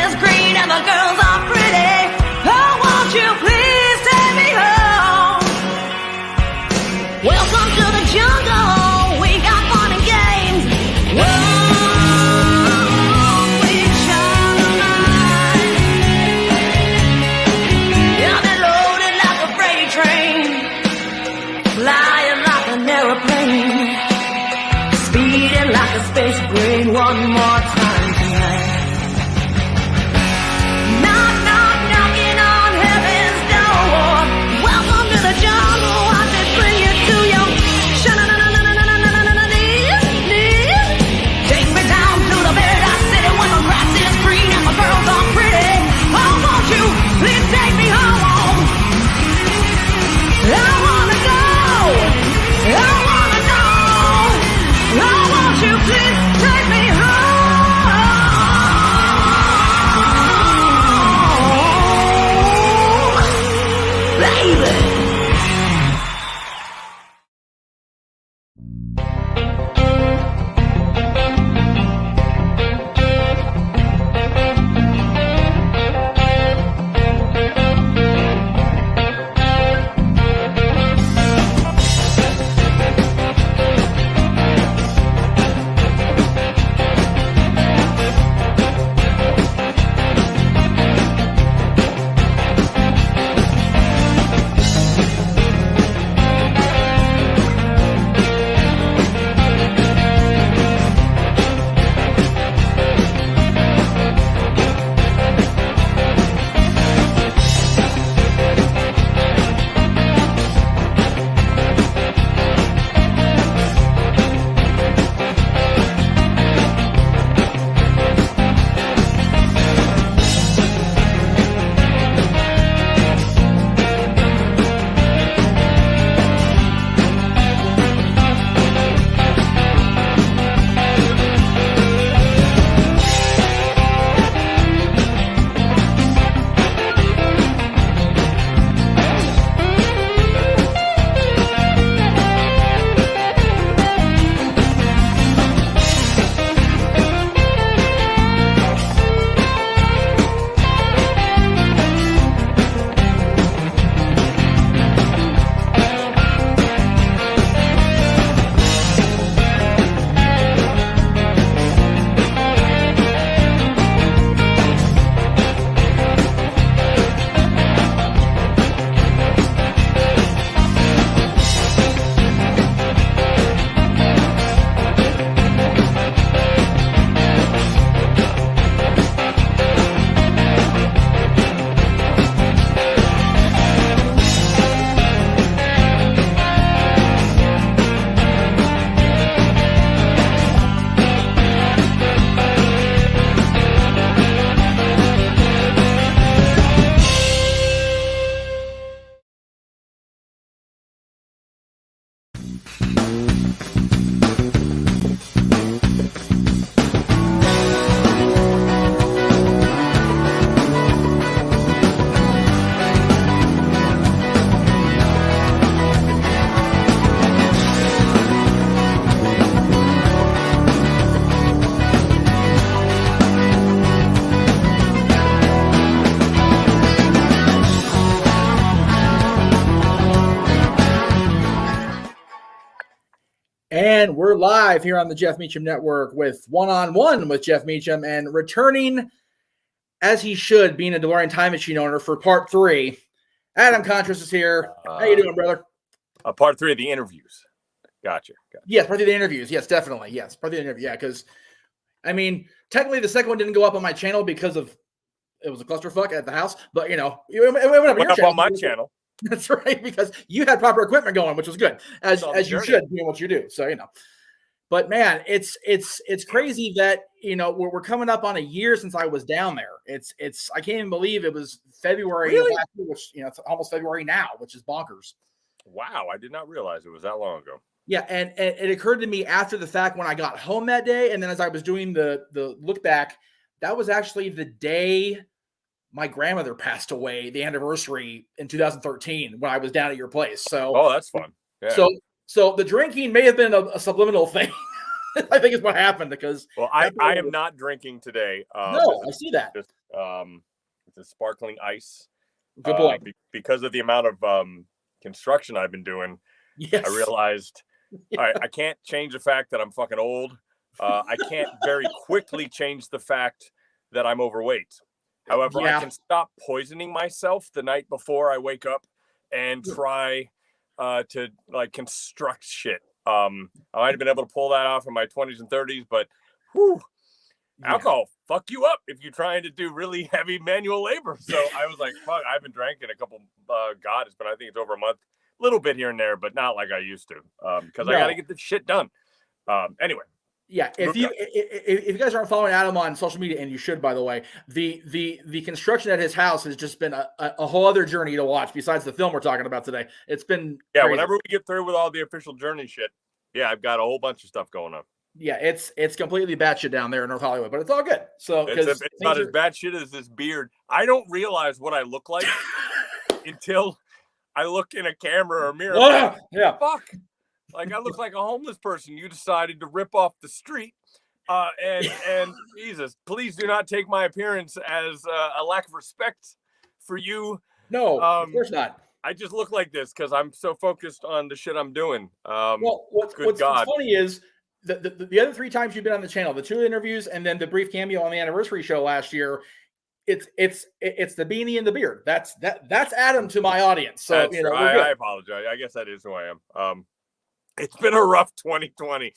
is green and the girls are pretty. Oh, won't you please take me home? Welcome to the jungle. We got fun and games. Whoa, we shine the light. Yeah, they're loaded like a freight train, flying like an aeroplane, speeding like a space brain. One more time tonight. Knock, knock, knocking on heaven's door. Welcome to the jungle. Watch it bring you to your knees. Take me down to the paradise city when the grass is green and the girls are pretty. Oh, won't you please take me home? I wanna go. I wanna know. Oh, won't you please take me home, baby? And we're live here on the Jeff Meacham Network with One-on-One with Jeff Meacham, and returning as he should, being a DeLorean time machine owner, for part 3. Adam Kontras is here. How you doing, brother? Part 3 of the interviews. Gotcha. Yes, part 3 of the interviews. Yes, definitely. Yes, part 3 of the interview. Yeah, because, I mean, technically the second one didn't go up on my channel because of it was a clusterfuck at the house, but, you know, it went up on my channel. That's right, because you had proper equipment going, which was good, as you should, doing what you do. So, you know, but man, it's crazy that, you know, we're coming up on a year since I was down there. It's I can't even believe it was February of last year, which, you know, it's almost February now, which is bonkers. Wow, I did not realize it was that long ago. Yeah, and it occurred to me after the fact when I got home that day, and then as I was doing the look back, that was actually the day my grandmother passed away, the anniversary in 2013 when I was down at your place. So, oh, that's fun. Yeah. So the drinking may have been a subliminal thing. I think is what happened because. Well, I am not drinking today. No, I see that. It's a sparkling ice. Good boy. Because of the amount of construction I've been doing, Yes. I realized I can't change the fact that I'm fucking old. I can't very quickly change the fact that I'm overweight. However, I can stop poisoning myself the night before I wake up and try to like construct shit. I might have been able to pull that off in my 20s and 30s, but alcohol fuck you up if you're trying to do really heavy manual labor. So I was like, fuck, I haven't drank in a couple, God, it's been, I think it's over a month, a little bit here and there, but not like I used to, because I got to get this shit done. Anyway. Yeah, if you guys aren't following Adam on social media, and you should, by the way, the construction at his house has just been a whole other journey to watch besides the film we're talking about today. It's been crazy. Whenever we get through with all the official journey shit, I've got a whole bunch of stuff going on. Yeah, it's completely batshit down there in North Hollywood, but it's all good. So it's not as bad shit as this beard. I don't realize what I look like until I look in a camera or a mirror. Fuck. Like I look like a homeless person you decided to rip off the street. And Jesus, please do not take my appearance as a lack of respect for you. No, of course not. I just look like this because I'm so focused on the shit I'm doing. What's funny is the other 3 times you've been on the channel, the 2 interviews and then the brief cameo on the anniversary show last year, it's the beanie and the beard. That's Adam to my audience. So I apologize. I guess that is who I am. It's been a rough 2020.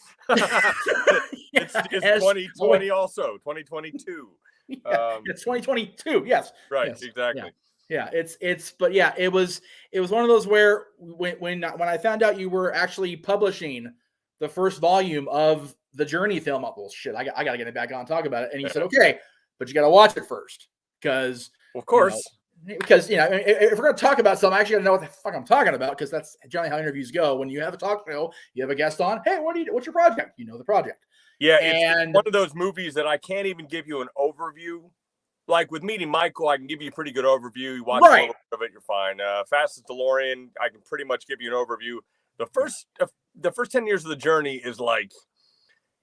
It's 2020 also. 2022. It's 2022. Yes. Right. Yes. Exactly. Yeah. It was one of those where when I found out you were actually publishing the first volume of the Journey film, well, shit, I got to get it back on and talk about it. And you said, okay, but you got to watch it first because, of course. Because if we're going to talk about something, I actually got to know what the fuck I'm talking about, because that's generally how interviews go. When you have a talk show, you have a guest on. Hey, what's your project? You know the project. Yeah, it's one of those movies that I can't even give you an overview. Like with Meeting Michael, I can give you a pretty good overview. You watch a little bit of it, you're fine. Fastest DeLorean, I can pretty much give you an overview. The first 10 years of the journey is like,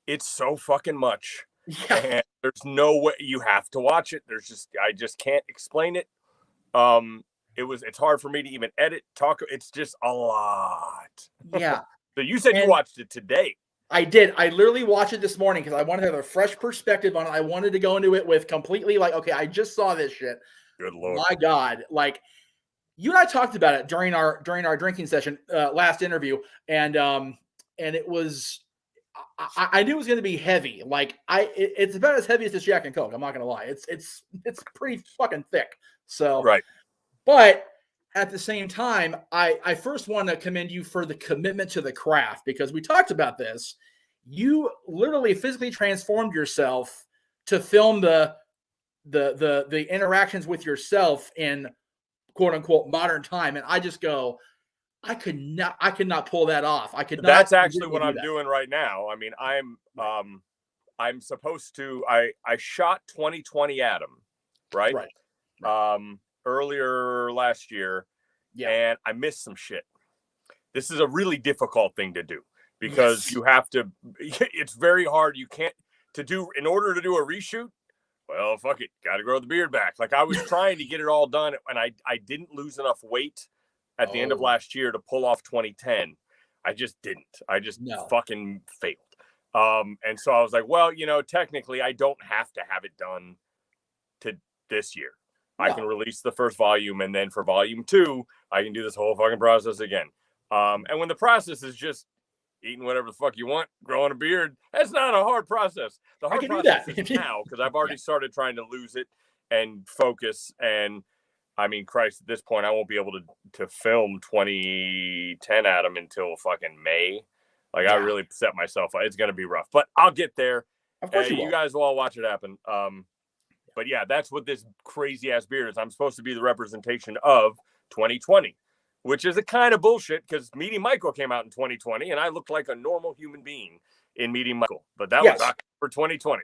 it's so fucking much. Yeah. And there's no way, you have to watch it. I just can't explain it. It's hard for me to even edit, talk. It's just a lot. Yeah. So you said you watched it today. I did. I literally watched it this morning because I wanted to have a fresh perspective on it. I wanted to go into it with completely like, okay, I just saw this shit. Good Lord. My God. Like you and I talked about it during our drinking session, last interview. And it was, I knew it was going to be heavy. Like it's about as heavy as this Jack and Coke. I'm not going to lie. It's pretty fucking thick. So, right. But at the same time, I first want to commend you for the commitment to the craft, because we talked about this. You literally physically transformed yourself to film the interactions with yourself in quote unquote modern time. And I just go, I could not pull that off. That's actually what I'm doing right now. I mean, I'm supposed to, I shot 2020 Adam, right? Earlier last year, and I missed some shit. This is a really difficult thing to do because you have to, it's very hard. You can't in order to do a reshoot. Well, fuck it. Got to grow the beard back. Like I was trying to get it all done, and I didn't lose enough weight at the end of last year to pull off 2010. I just didn't. I just fucking failed. And so I was like, well, technically I don't have to have it done to this year. I can release the first volume, and then for volume 2, I can do this whole fucking process again. And when the process is just eating whatever the fuck you want, growing a beard, that's not a hard process. The hard process is now, because I've already started trying to lose it and focus. And I mean, Christ, at this point, I won't be able to film 2010 Adam until fucking May. Like I really set myself up. It's going to be rough, but I'll get there. Of course you guys will all watch it happen. But yeah, that's what this crazy ass beard is. I'm supposed to be the representation of 2020, which is a kind of bullshit because Meeting Michael came out in 2020 and I looked like a normal human being in Meeting Michael, but that was not for 2020.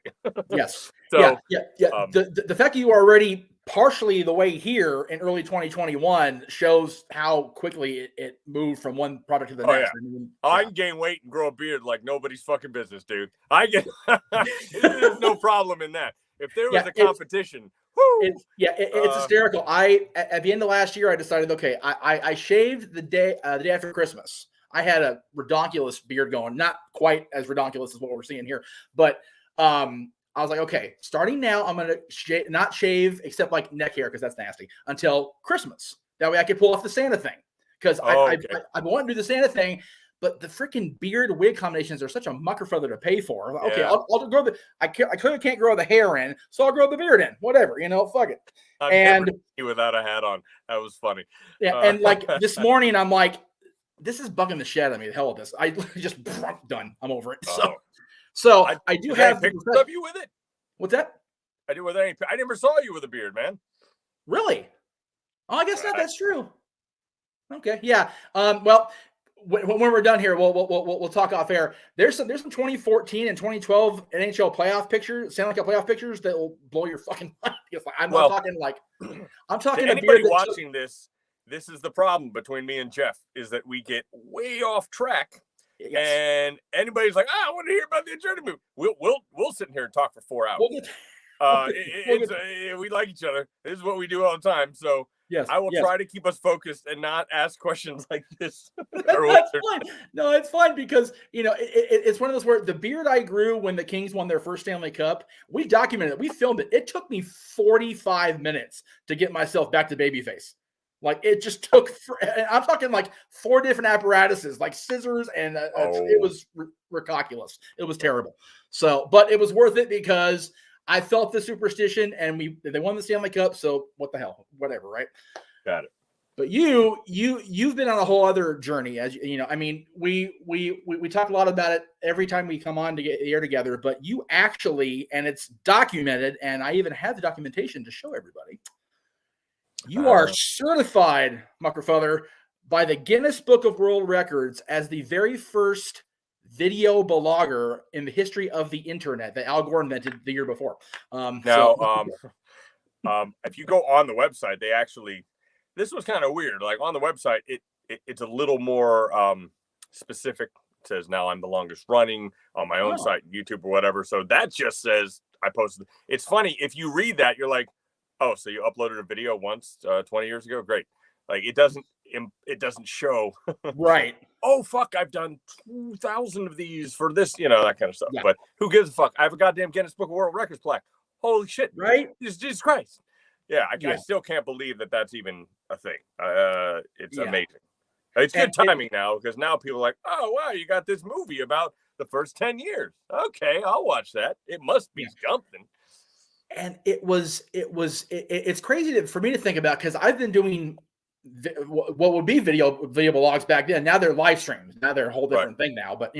Yes. So the fact that you are already partially the way here in early 2021 shows how quickly it moved from one product to the next. I can gain weight and grow a beard like nobody's fucking business, dude. There's no problem in that. If there was a competition It's hysterical. At the end of last year, I decided, okay, I shaved the day after Christmas. I had a redonkulous beard going, not quite as redonkulous as what we're seeing here, but I was like, okay, starting now, I'm gonna not shave except like neck hair because that's nasty until Christmas. That way, I could pull off the Santa thing because I want to do the Santa thing. But the freaking beard wig combinations are such a mucker feather to pay for. Like, okay, I'll grow I can't grow the hair in, so I'll grow the beard in. Whatever, fuck it. I've never seen you without a hat on. That was funny. Yeah, and like this morning, I'm like, this is bugging the shit out of me. The hell with this. I just done. I'm over it. So I do have pictures of you with it. What's that? I never saw you with a beard, man. Really? Oh, I guess not. That's true. Okay. Yeah. Well, when we're done here, we'll talk off air. There's some 2014 and 2012 NHL playoff pictures, Stanley Cup playoff pictures that will blow your fucking mind. I'm talking. Anybody watching this. This is the problem between me and Jeff is that we get way off track, and anybody's like, I want to hear about the Uncharted movie. We'll sit in here and talk for 4 hours. We like each other. This is what we do all the time. So yes, I will try to keep us focused and not ask questions like this. That's fine. No, it's fine because it's one of those where the beard I grew when the Kings won their first Stanley Cup, we documented it. We filmed it. It took me 45 minutes to get myself back to babyface. Like it just took. I'm talking like 4 different apparatuses, like scissors, and it was ridiculous. It was terrible. So, but it was worth it because I felt the superstition, and they won the Stanley Cup. So what the hell, whatever, right? Got it. But you've been on a whole other journey, as you know. I mean, we talk a lot about it every time we come on to get the air together. But you actually, and it's documented, and I even have the documentation to show everybody. You are certified, Muckerfather, by the Guinness Book of World Records as the very first video blogger in the history of the internet that Al Gore invented the year before. If you go on the website, they actually, this was kind of weird. Like on the website, it's a little more specific. It says now I'm the longest running on my own site, YouTube or whatever. So that just says I posted. It's funny if you read that, you're like, oh, so you uploaded a video once 20 years ago? Great. Like it doesn't show. Right. Oh, fuck, I've done 2,000 of these for this, that kind of stuff. Yeah. But who gives a fuck? I have a goddamn Guinness Book of World Records plaque. Holy shit. Right? Jesus Christ. Yeah, I still can't believe that that's even a thing. It's amazing. It's good timing now because now people are like, oh, wow, you got this movie about the first 10 years. Okay, I'll watch that. It must be something. And it's crazy for me to think about because I've been doing what would be video blogs back then. Now they're live streams. Now they're a whole different thing now. But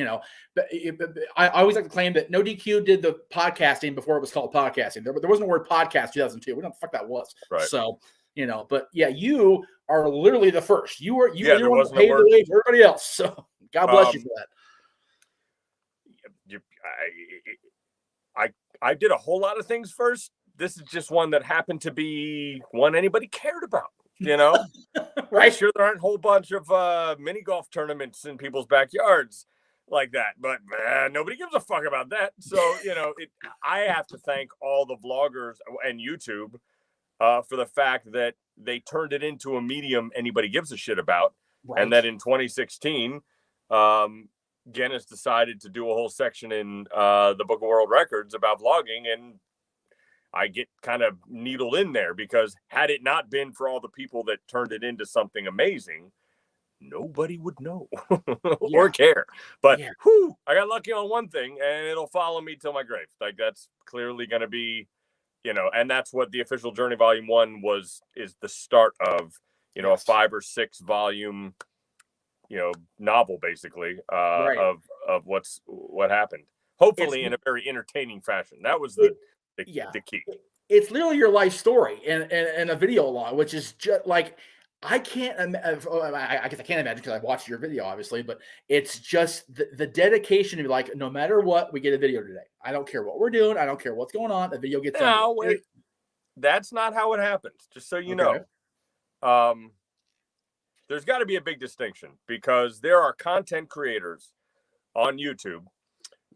I always like to claim that No DQ did the podcasting before it was called podcasting. There wasn't the word podcast 2002. We don't know what the fuck that was. Right. So but you are literally the first. You were the one to pave the way for everybody else. So God bless you for that. I did a whole lot of things first. This is just one that happened to be one anybody cared about, Right. Sure, there aren't a whole bunch of mini golf tournaments in people's backyards like that, but nobody gives a fuck about that. So, I have to thank all the vloggers and YouTube for the fact that they turned it into a medium anybody gives a shit about. Right. And that in 2016, Guinness decided to do a whole section in the Book of World Records about vlogging, and I get kind of needled in there because had it not been for all the people that turned it into something amazing, nobody would know or care. But I got lucky on one thing, and it'll follow me till my grave. Like that's clearly going to be, and that's what the official Journey Volume 1 is the start of, a 5 or 6 volume novel basically of what happened. Hopefully in a very entertaining fashion. That was the key. It's literally your life story in a video log, which is just like I can't. I guess I can't imagine because I've watched your video, obviously, but it's just the dedication to be like, no matter what, we get a video today. I don't care what we're doing. I don't care what's going on. The video gets done. No, wait, that's not how it happens. Just so you know. There's got to be a big distinction because there are content creators on YouTube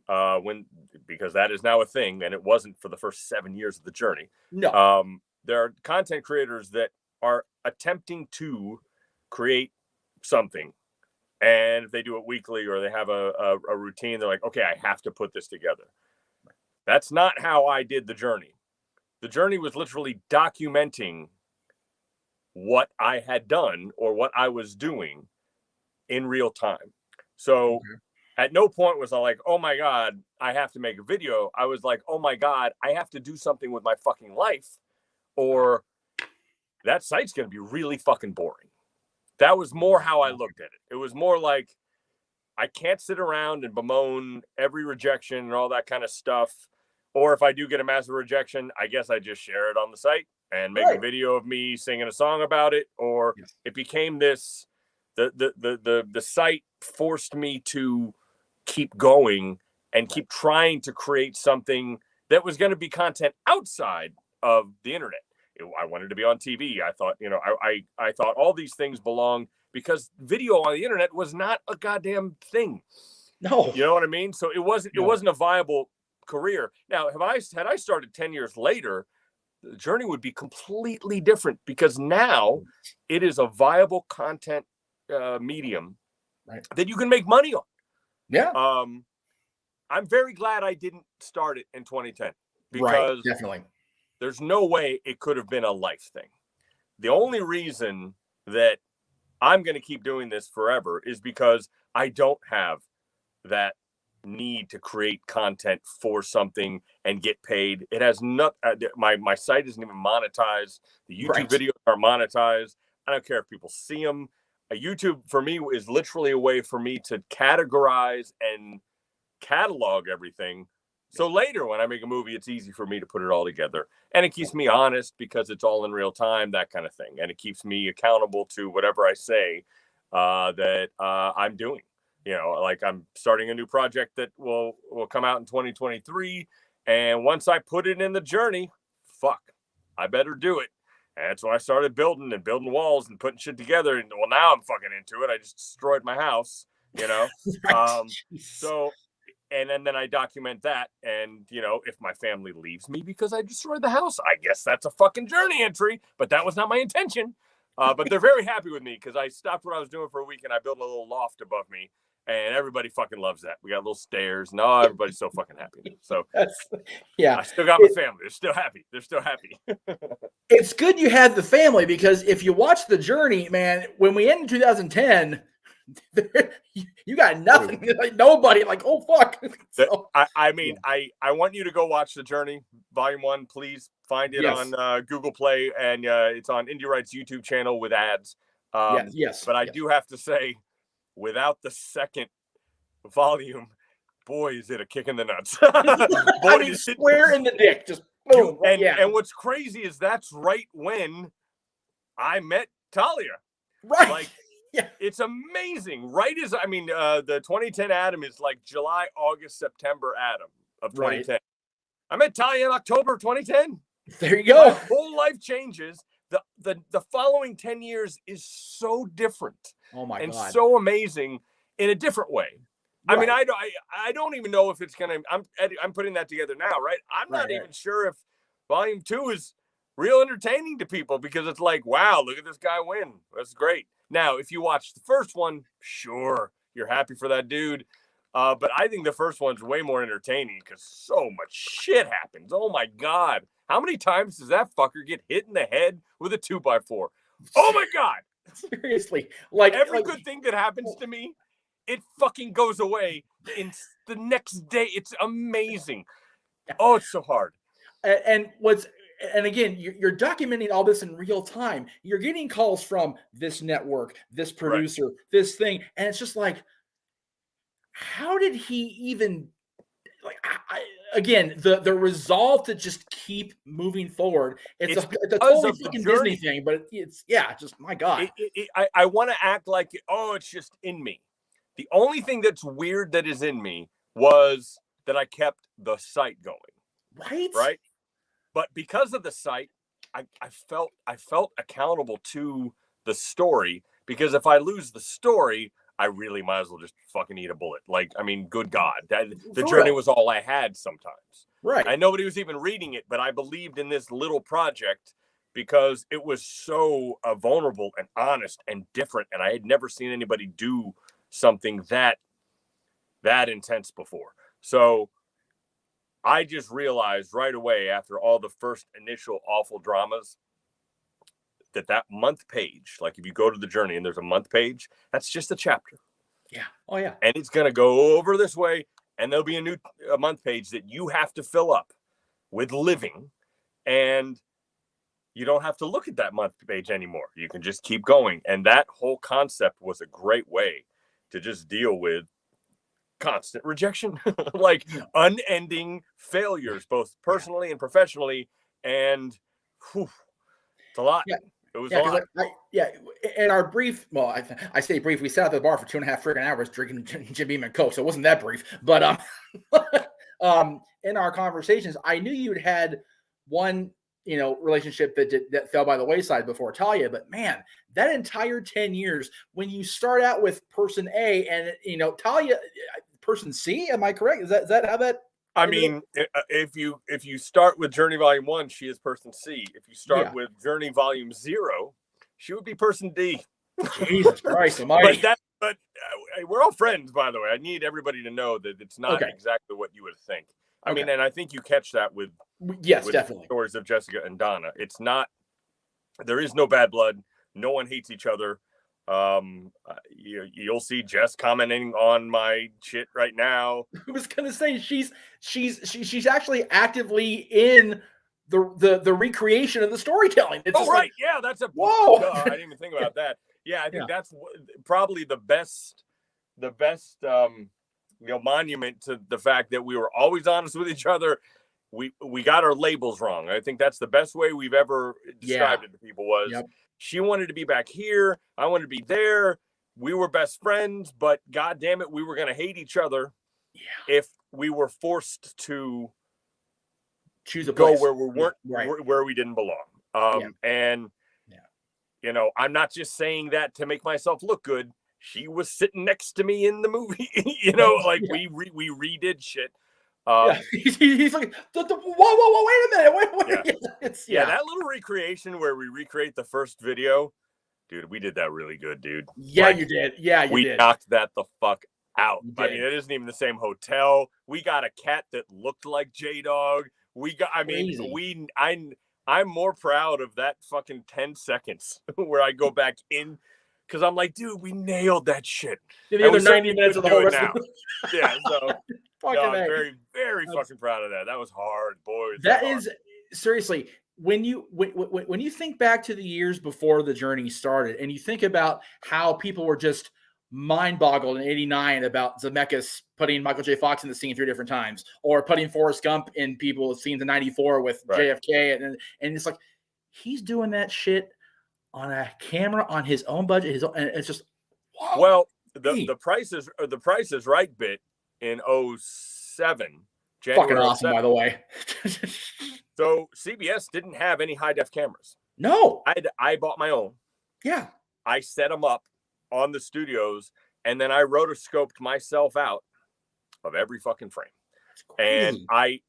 because that is now a thing, and it wasn't for the first 7 years of the journey. No. There are content creators that are attempting to create something, and if they do it weekly or they have a routine, they're like, okay, I have to put this together. That's not how I did the journey. The journey was literally documenting what I had done or what I was doing in real time. So at no point was I like, oh my God, I have to make a video. I was like, oh my God, I have to do something with my fucking life, or that site's going to be really fucking boring. That was more how I looked at it. It was more like, I can't sit around and bemoan every rejection and all that kind of stuff. Or if I do get a massive rejection, I guess I just share it on the site and make a video of me singing a song about it. Or it became this, the site forced me to keep going and keep trying to create something that was going to be content outside of the internet. I wanted to be on TV. I thought, I thought all these things belonged, because video on the internet was not a goddamn thing. No. You know what I mean? So it wasn't a viable career. Now, had I started 10 years later, the journey would be completely different, because now it is a viable content medium that you can make money on. Yeah. I'm very glad I didn't start it in 2010, because definitely there's no way it could have been a life thing. The only reason that I'm going to keep doing this forever is because I don't have that need to create content for something and get paid. It has not, my site isn't even monetized. The YouTube videos are monetized. I don't care if people see them. YouTube for me is literally a way for me to categorize and catalog everything. So later when I make a movie, it's easy for me to put it all together, and it keeps me honest because it's all in real time, that kind of thing. And it keeps me accountable to whatever I say that I'm doing. Like I'm starting a new project that will come out in 2023. And once I put it in the journey, I better do it. And that's when I started building walls and putting shit together. And well, now I'm fucking into it. I just destroyed my house, So, and then I document that. And, if my family leaves me because I destroyed the house, I guess that's a fucking journey entry, but that was not my intention. But they're very happy with me because I stopped what I was doing for a week and I built a little loft above me. And everybody fucking loves that. We got little stairs. No, everybody's so fucking happy. So I still got my family. They're still happy. It's good you had the family, because if you watch the journey, man, when we end in 2010, you got nothing. Like nobody. Like, oh fuck. So, I want you to go watch the journey, Volume 1. Please find it on Google Play, and it's on Indie Right's YouTube channel with ads. But I do have to say, without the second volume, boy, is it a kick in the nuts. Boy, square in the dick. Just boom. And what's crazy is that's right when I met Talia. Right. Like, it's amazing. Right as, the 2010 Adam is like July, August, September Adam of 2010. I met Talia in October of 2010. There you go. My whole life changes. The following 10 years is so different. Oh my God. And so amazing in a different way. Right. I mean, I don't even know if it's gonna. I'm putting that together now, right? I'm not even sure if Volume 2 is real entertaining to people, because it's like, wow, look at this guy win. That's great. Now, if you watch the first one, sure, you're happy for that dude. But I think the first one's way more entertaining because so much shit happens. Oh my God. How many times does that fucker get hit in the head with a 2x4? Oh my God. Seriously. Like every good thing that happens to me, it fucking goes away in the next day. It's amazing. Oh, it's so hard. And again, you're documenting all this in real time. You're getting calls from this network, this producer, this thing. And it's just like, how did he even, like, again, the resolve to just keep moving forward. It's a totally fucking Disney thing, but it's just, my God. I want to act like, it's just in me. The only thing that's weird that is in me was that I kept the site going. Right. But because of the site, I felt accountable to the story, because if I lose the story, I really might as well just fucking eat a bullet. Like, I mean, good God, the journey was all I had sometimes. Right. And nobody was even reading it, but I believed in this little project because it was so vulnerable and honest and different. And I had never seen anybody do something that intense before. So I just realized right away after all the first initial awful dramas that month page, like if you go to the journey and there's a month page, that's just a chapter. Yeah. Oh yeah. And it's going to go over this way. And there'll be a month page that you have to fill up with living. And you don't have to look at that month page anymore. You can just keep going. And that whole concept was a great way to just deal with constant rejection, like unending failures, both personally and professionally. And it's a lot. Yeah. It was a lot. In our brief, well, I say brief, we sat at the bar for 2.5 freaking hours drinking Jim Beam and Coke, so it wasn't that brief. But in our conversations, I knew you'd had one, relationship that fell by the wayside before Talia. But man, that entire 10 years, when you start out with person A and Talia, person C, am I correct? Is that how that? I mean, if you start with Journey Volume 1, she is person C. If you start with Journey Volume 0, she would be person D. Jesus Christ almighty. But we're all friends, by the way. I need everybody to know that it's not exactly what you would think. I mean, and I think you catch that with definitely stories of Jessica and Donna. It's not, there is no bad blood. No one hates each other. You'll see Jess commenting on my shit right now. I was gonna say she's actually actively in the recreation of the storytelling. It's right, yeah, that's a whoa. I didn't even think about that. Yeah, I think that's probably the best monument to the fact that we were always honest with each other. We got our labels wrong. I think that's the best way we've ever described it to people was. Yep. She wanted to be back here. I wanted to be there. We were best friends, but God damn it, we were going to hate each other if we were forced to choose a go place where we weren't, where we didn't belong. And I'm not just saying that to make myself look good. She was sitting next to me in the movie. We redid shit. He's like, whoa, wait a minute. That little recreation where we recreate the first video, dude, we did that really good, dude. Yeah, you did. Yeah, you did. We knocked that the fuck out. I mean, it isn't even the same hotel. We got a cat that looked like J-Dog. I'm more proud of that fucking 10 seconds where I go back in. Because I'm like, dude, we nailed that shit. The other 90 minutes of the whole rest of so I'm very, very fucking proud of that. That was hard, boy. That is seriously when you think back to the years before the journey started, and you think about how people were just mind-boggled in '89 about Zemeckis putting Michael J. Fox in the scene 3 different times, or putting Forrest Gump in people's scenes in '94 with JFK, and it's like he's doing that shit on a camera on his own budget, and it's just wow. Well, the Price is Right bit in 2007, January. Fucking awesome, 2007. By the way. So CBS didn't have any high def cameras. No, I bought my own. Yeah, I set them up on the studios, and then I rotoscoped myself out of every fucking frame. And I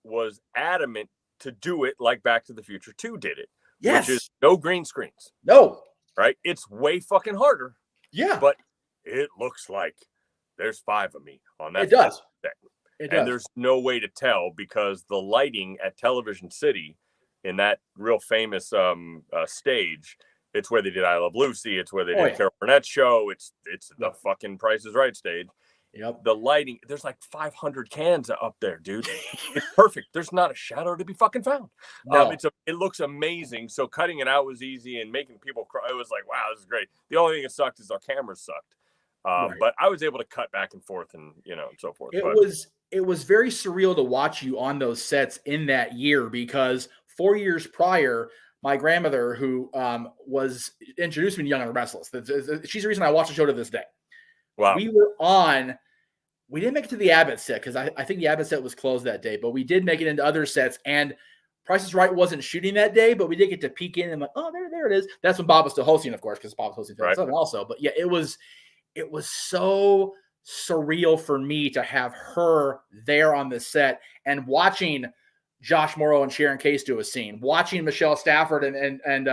was adamant to do it like Back to the Future 2 did it. Yes. Which is no green screens. No. Right? It's way fucking harder. Yeah. But it looks like there's 5 of me on that. It does. And there's no way to tell because the lighting at Television City in that real famous stage, it's where they did I Love Lucy. It's where they did Carol Burnett's show. It's the fucking Price is Right stage. Yep. The lighting, there's like 500 cans up there, dude. It's perfect. There's not a shadow to be fucking found. No. It looks amazing. So cutting it out was easy and making people cry. It was like, wow, this is great. The only thing that sucked is our cameras sucked. But I was able to cut back and forth and and so forth. It was very surreal to watch you on those sets in that year because 4 years prior, my grandmother, who was introduced me to Young and Restless, she's the reason I watch the show to this day. Wow. We didn't make it to the Abbott set because I think the Abbott set was closed that day, but we did make it into other sets. And Price is Right wasn't shooting that day, but we did get to peek in and like, oh, there it is. That's when Bob was still hosting, of course, because Bob was hosting 7 also. But yeah, it was it was so surreal for me to have her there on the set and watching Josh Morrow and Sharon Case do a scene, watching Michelle Stafford and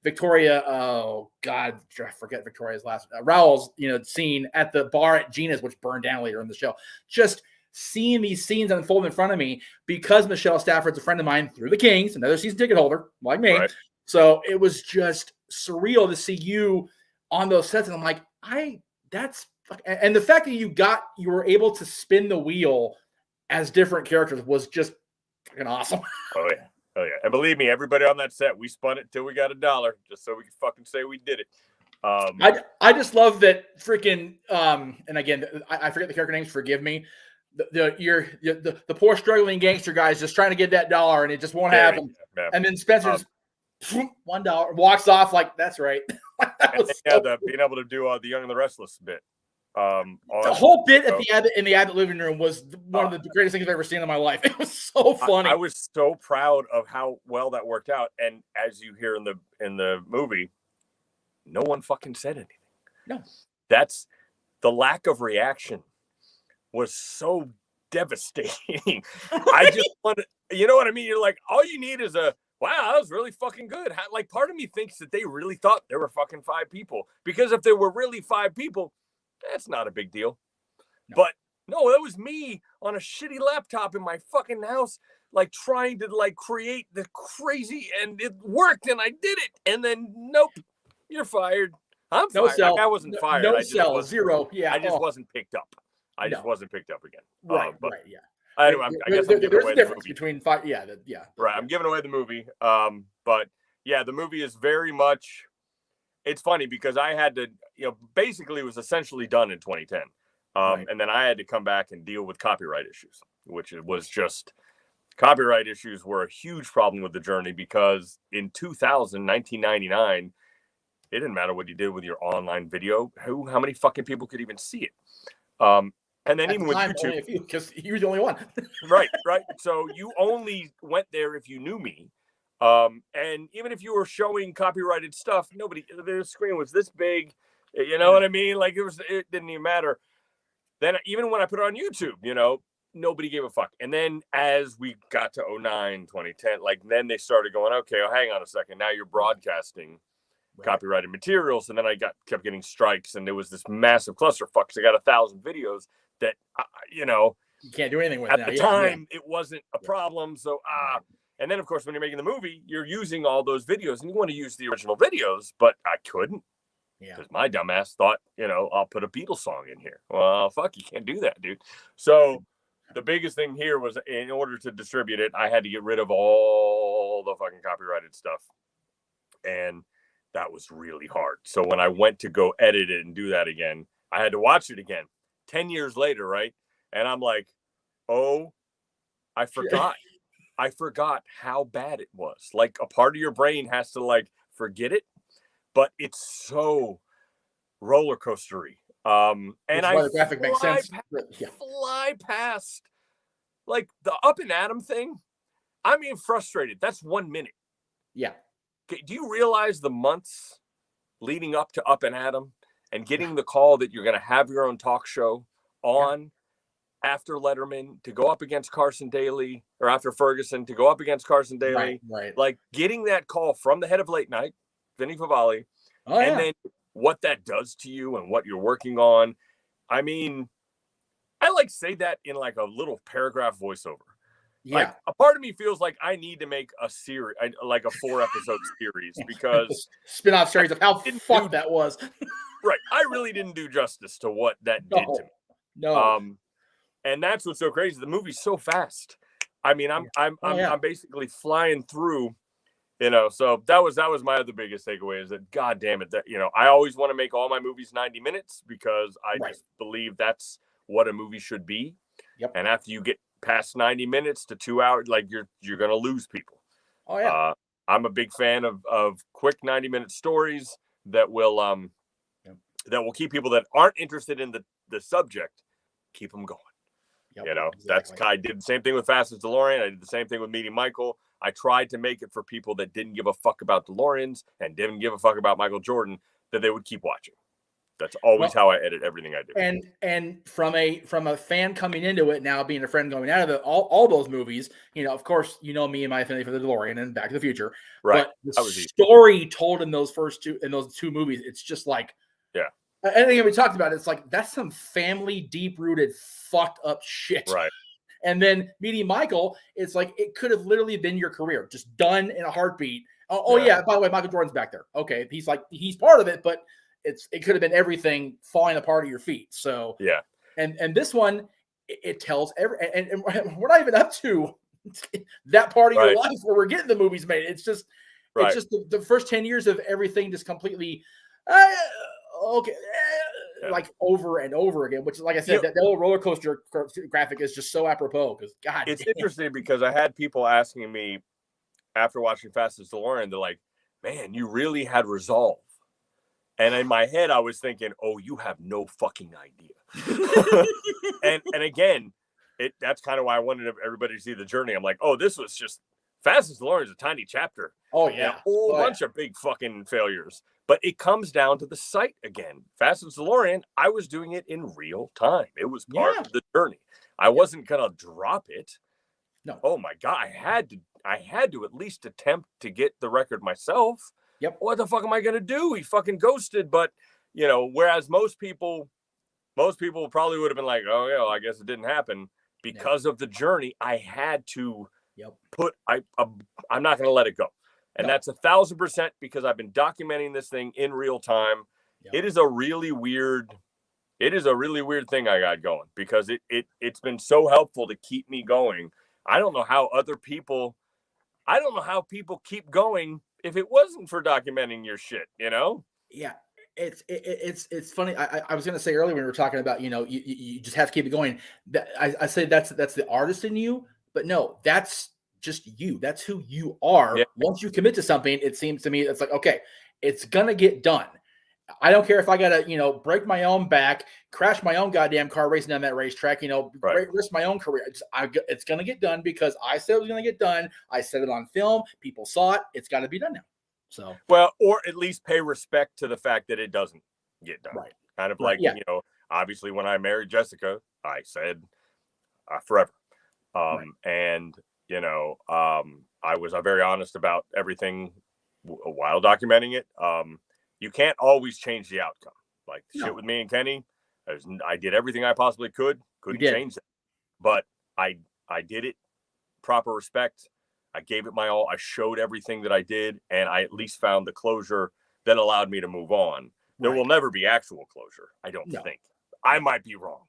Victoria, oh God, I forget Victoria's last, Raoul's, scene at the bar at Gina's, which burned down later in the show. Just seeing these scenes unfold in front of me because Michelle Stafford's a friend of mine through the Kings, another season ticket holder like me. Right. So it was just surreal to see you on those sets. And I'm like, and the fact that you were able to spin the wheel as different characters was just fucking awesome. Oh yeah. Oh yeah. And believe me, everybody on that set, we spun it till we got $1 just so we could fucking say we did it. I just love that freaking and again, I forget the character names, forgive me. The poor struggling gangster guys just trying to get that $1 and it just won't happen. Yeah. And then Spencer just $1 walks off like, that's right. Being able to do the Young and the Restless bit. The whole bit in the Abbott living room was one of the greatest things I've ever seen in my life. It was so funny. I was so proud of how well that worked out. And as you hear in the movie, no one fucking said anything. No, that's the lack of reaction was so devastating. I just wanted, you know what I mean? You're like, all you need is wow, that was really fucking good. Like, part of me thinks that they really thought there were fucking 5 people, because if there were really 5 people, that's not a big deal. No. But no, that was me on a shitty laptop in my fucking house, like trying to like create the crazy, and it worked, and I did it. And then nope, you're fired. I'm fired. Like, I wasn't fired. No cell, zero. Yeah, I just wasn't picked up. I just wasn't picked up again. Right. Yeah. Anyway, I guess I'm giving away the movie. Between 5. Yeah. Right. I'm giving away the movie. But yeah, the movie is very much. It's funny because I had to, basically it was essentially done in 2010. Right. And then I had to come back and deal with copyright issues, which was just, copyright issues were a huge problem with the journey, because in 1999, it didn't matter what you did with your online video. How many fucking people could even see it? And then even with YouTube, because you were the only one. Right. So you only went there if you knew me. And even if you were showing copyrighted stuff, the screen was this big, you know what I mean? Like it didn't even matter. Then even when I put it on YouTube, nobody gave a fuck. And then as we got to 2009, 2010, like then they started going, okay, well, hang on a second. Now you're broadcasting copyrighted materials. And then I kept getting strikes, and there was this massive clusterfuck. I got 1,000 videos that, you can't do anything with at the time. It wasn't a problem. So, and then, of course, when you're making the movie, you're using all those videos, and you want to use the original videos, but I couldn't. Because my dumbass thought, I'll put a Beatles song in here. Well, fuck, you can't do that, dude. So the biggest thing here was, in order to distribute it, I had to get rid of all the fucking copyrighted stuff. And that was really hard. So when I went to go edit it and do that again, I had to watch it again 10 years later, right? And I'm like, oh, I forgot. I forgot how bad it was. Like, a part of your brain has to like forget it, but it's so roller coastery. And the graphic makes sense. Fly past like the Up and Atom thing. I'm being frustrated. That's 1 minute. Yeah. Okay, do you realize the months leading up to Up and Atom and getting the call that you're going to have your own talk show on after Letterman to go up against Carson Daly, or after Ferguson to go up against Carson Daly? Right. Like getting that call from the head of late night, Vinny Favale, and then what that does to you and what you're working on. I mean, I like say that in like a little paragraph voiceover. Yeah. Like, a part of me feels like I need to make a series, like a 4-episode series, because spin-off series of how fucked that was. Right. I really didn't do justice to what that did to me. No. And that's what's so crazy. The movie's so fast. I mean, I'm basically flying through, so that was my other biggest takeaway, is that, God damn it, that, I always want to make all my movies 90 minutes because I just believe that's what a movie should be. Yep. And after you get past 90 minutes to 2 hours, like you're going to lose people. Oh yeah. I'm a big fan of quick 90-minute stories that will keep people that aren't interested in the subject, keep them going. Yep, exactly. I did the same thing with Fastest DeLorean. I did the same thing with Meeting Michael. I tried to make it for people that didn't give a fuck about DeLoreans and didn't give a fuck about Michael Jordan, that they would keep watching. That's always how I edit everything I do. And from a fan coming into it, now being a friend going out of it, all those movies, of course, me and my affinity for the DeLorean and Back to the Future. Right. But the story told in those two movies, it's just like, anything we talked about, it's like that's some family deep-rooted fucked up shit. Right. And then meeting Michael, it's like it could have literally been your career, just done in a heartbeat. Yeah. By the way, Michael Jordan's back there. Okay, he's part of it, but it could have been everything falling apart at your feet. So yeah. And this one, it tells and we're not even up to that part of your life where we're getting the movies made. It's just the first 10 years of everything just completely like over and over again, which is, like I said, that little roller coaster graphic is just so apropos because God, it's interesting because I had people asking me after watching Fastest DeLorean, they're like, man, you really had resolve. And in my head, I was thinking, oh, you have no fucking idea. and again, that's kind of why I wanted everybody to see the journey. I'm like, oh, this was just Fastest DeLorean is a tiny chapter. Oh, yeah. A whole bunch of big fucking failures. But it comes down to the site again. Fastest DeLorean, I was doing it in real time. It was part of the journey. I wasn't going to drop it. No. Oh, my God. I had to at least attempt to get the record myself. Yep. What the fuck am I going to do? He fucking ghosted. But, whereas most people probably would have been like, oh, yeah, well, I guess it didn't happen. Because of the journey, I had to I'm not going to let it go. And that's 1,000% because I've been documenting this thing in real time. Yep. It is a really weird thing I got going because it's been so helpful to keep me going. I don't know how people keep going if it wasn't for documenting your shit, Yeah. It's funny. I was going to say earlier when we were talking about, you just have to keep it going. I say that's the artist in you, but no, that's just you. That's who you are. Yeah. Once you commit to something, it seems to me it's like, okay, it's going to get done. I don't care if I got to, break my own back, crash my own goddamn car racing down that racetrack, risk my own career. It's going to get done because I said it was going to get done. I said it on film. People saw it. It's got to be done now. So, well, or at least pay respect to the fact that it doesn't get done. Right. Kind of like, obviously when I married Jessica, I said forever. And, I was very honest about everything while documenting it. You can't always change the outcome. Like shit with me and Kenny, I did everything I possibly couldn't change it. But I did it proper respect. I gave it my all. I showed everything that I did, and I at least found the closure that allowed me to move on. There will never be actual closure, I don't think. I might be wrong.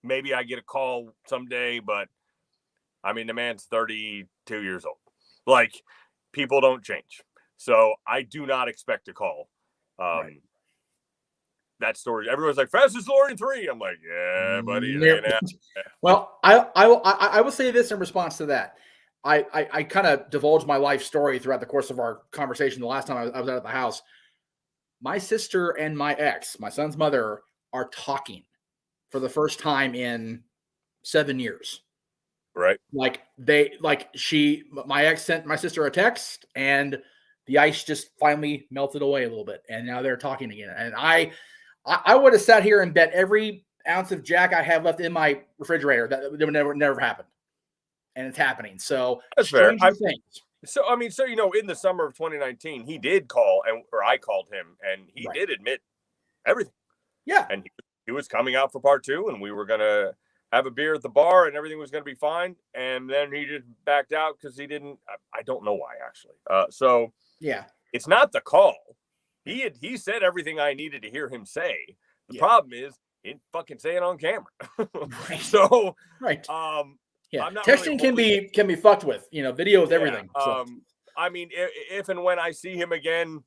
Maybe I get a call someday, but I mean, the man's 32 years old. Like, people don't change. So I do not expect a call. That story, everyone's like, Fastest DeLorean 3. I'm like, yeah, buddy. Well, I will say this in response to that. I kind of divulged my life story throughout the course of our conversation the last time I was out at the house. My sister and my ex, my son's mother, are talking for the first time in 7 years. Right. My ex sent my sister a text and the ice just finally melted away a little bit. And now they're talking again. And I would have sat here and bet every ounce of Jack I have left in my refrigerator that would never happened. And it's happening. So that's fair. In the summer of 2019, he did call or I called him and he did admit everything. Yeah. And he was coming out for part 2 and we were going to have a beer at the bar and everything was going to be fine. And then he just backed out because he didn't, I don't know why actually. So yeah, it's not the call. He said everything I needed to hear him say. The problem is he didn't fucking say it on camera. So, yeah, texting really can be fucked with, video with everything. So. I mean, if and when I see him again,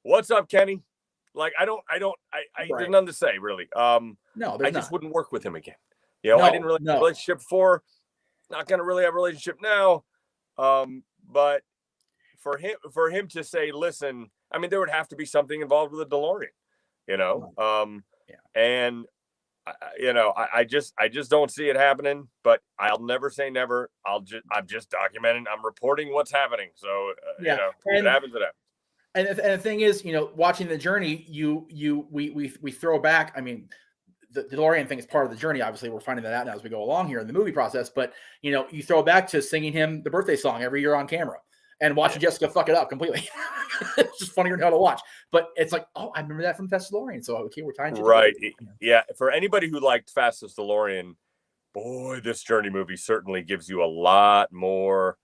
what's up, Kenny? Like, there's nothing to say really. No, I just wouldn't work with him again. I didn't really have a relationship before. Not going to really have a relationship now. But for him to say, listen, I mean, there would have to be something involved with a DeLorean, and I just don't see it happening, but I'll never say never. I'm just documenting. I'm reporting what's happening. So, if it happens, it happens. And the thing is, watching the journey, we throw back. I mean, the DeLorean thing is part of the journey. Obviously, we're finding that out now as we go along here in the movie process. But you throw back to singing him the birthday song every year on camera and watching Jessica fuck it up completely. It's just funnier than how to watch. But it's like, oh, I remember that from Fast DeLorean. So okay, we're tying right. Yeah, for anybody who liked Fastest DeLorean, boy, this journey movie certainly gives you a lot more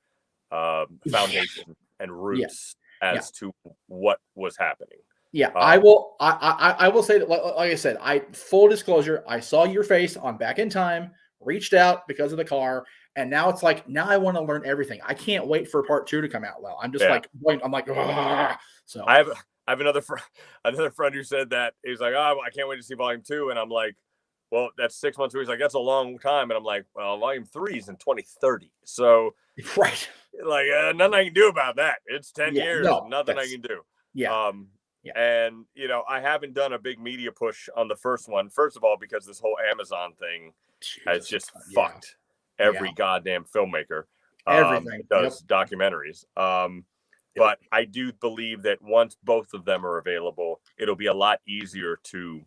foundation and roots as to what was happening. Yeah, I will say that, like I said, full disclosure, I saw your face on Back in Time, reached out because of the car, and now it's like, now I want to learn everything. I can't wait for part 2 to come out. Well, I'm just I'm like, so I have another friend who said that. He's like, oh, I can't wait to see volume 2, and I'm like, well, that's 6 months. He's like, that's a long time, and I'm like, well, volume 3 is in 2030, so right, like nothing I can do about that. It's 10 years, nothing I can do. Yeah. And I haven't done a big media push on the first one. First of all, because this whole Amazon thing has just fucked every goddamn filmmaker. Everything does documentaries. But I do believe that once both of them are available, it'll be a lot easier to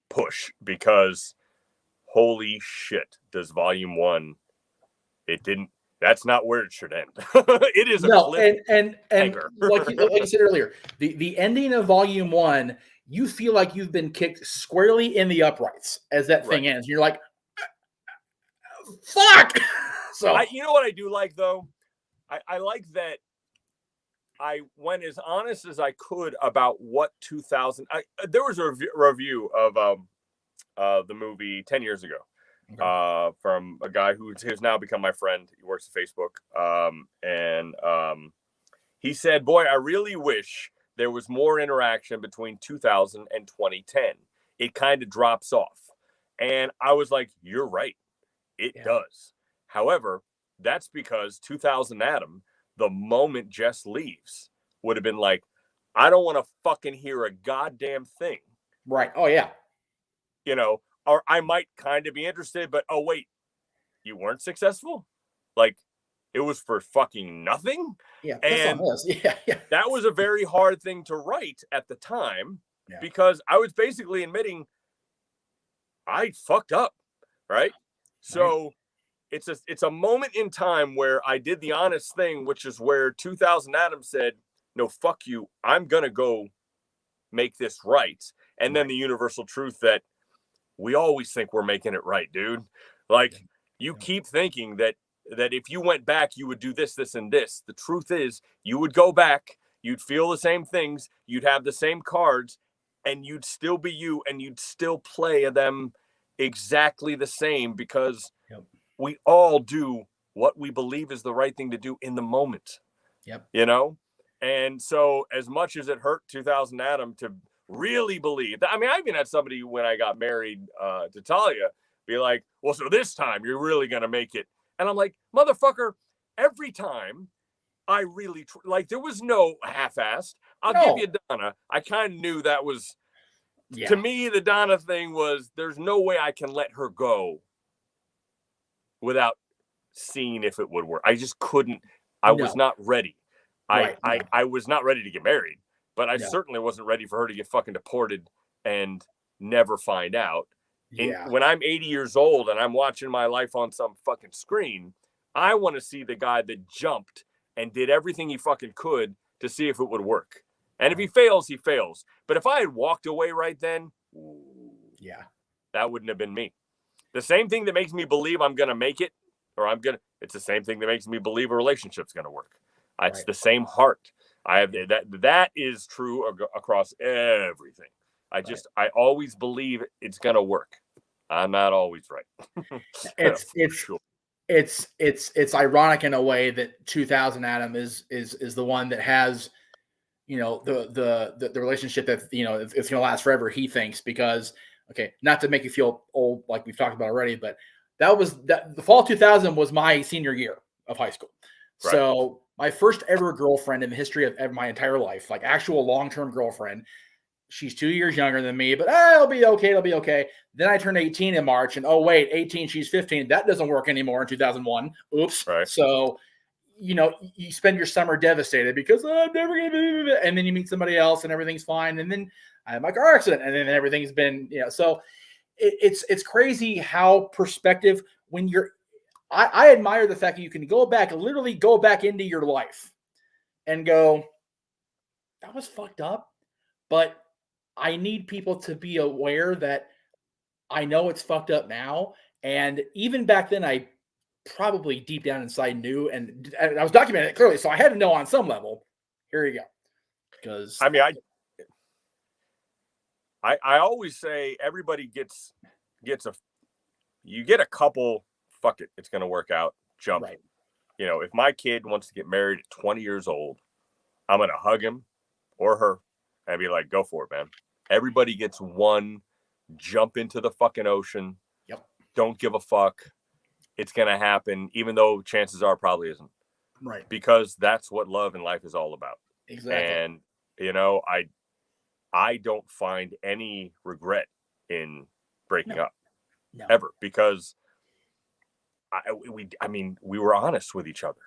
push, because holy shit, does volume 1, it didn't. That's not where it should end. It is and like you said earlier, the ending of volume 1, you feel like you've been kicked squarely in the uprights as that thing ends. You're like, fuck. So you know what I do like though? I like that I went as honest as I could about what 2000. There was a review of the movie 10 years ago. From a guy who's now become my friend. He works at Facebook. And he said, boy, I really wish there was more interaction between 2000 and 2010. It kind of drops off. And I was like, you're right. It does. However, that's because 2000 Adam, the moment Jess leaves, would have been like, I don't want to fucking hear a goddamn thing. Right. Oh, yeah. Or I might kind of be interested, but oh wait, you weren't successful? Like, it was for fucking nothing? Yeah. And that was a very hard thing to write at the time, because I was basically admitting I fucked up, right? So it's a moment in time where I did the honest thing, which is where 2000 Adam said, no, fuck you, I'm gonna go make this right. And then the universal truth that we always think we're making it right, dude. Like, you keep thinking that if you went back, you would do this, this, and this. The truth is, you would go back, you'd feel the same things, you'd have the same cards, and you'd still be you, and you'd still play them exactly the same, because we all do what we believe is the right thing to do in the moment. And so as much as it hurt 2000 Adam to really believe that, I mean, I even had somebody when I got married to Talia be like, well, so this time you're really going to make it. And I'm like, motherfucker, every time I really, there was no half-assed. I'll give you Donna. I kind of knew that was, to me, the Donna thing was, there's no way I can let her go without seeing if it would work. I just couldn't. I was not ready. I was not ready to get married. But I certainly wasn't ready for her to get fucking deported and never find out. When I'm 80 years old and I'm watching my life on some fucking screen, I want to see the guy that jumped and did everything he fucking could to see if it would work. And if he fails, he fails. But if I had walked away right then, that wouldn't have been me. The same thing that makes me believe I'm going to make it, it's the same thing that makes me believe a relationship's going to work. It's the same heart. I have that is true across everything. I always believe it's gonna work. I'm not always right. It's ironic in a way that 2000 Adam is the one that has, the relationship that it's gonna last forever. He thinks, because not to make you feel old like we've talked about already, but the fall 2000 was my senior year of high school. Right. So my first ever girlfriend in the history of my entire life, like actual long-term girlfriend. She's 2 years younger than me, but it'll be okay. Then I turned 18 in March, and 18, she's 15. That doesn't work anymore in 2001. Oops. Right. So, you spend your summer devastated because I'm never going to be, and then you meet somebody else and everything's fine. And then I had my car accident and then everything's been, so it's crazy how perspective when I admire the fact that you can literally go back into your life and go, that was fucked up. But I need people to be aware that I know it's fucked up now. And even back then, I probably deep down inside knew, and I was documenting it clearly. So I had to know on some level. Here you go. Because I mean, I always say everybody gets you get a couple, fuck it, it's going to work out. Jump. Right. If my kid wants to get married at 20 years old, I'm going to hug him or her and be like, go for it, man. Everybody gets one jump into the fucking ocean. Yep. Don't give a fuck. It's going to happen, even though chances are probably isn't. Right. Because that's what love and life is all about. Exactly. And, I don't find any regret in breaking up ever, because we were honest with each other.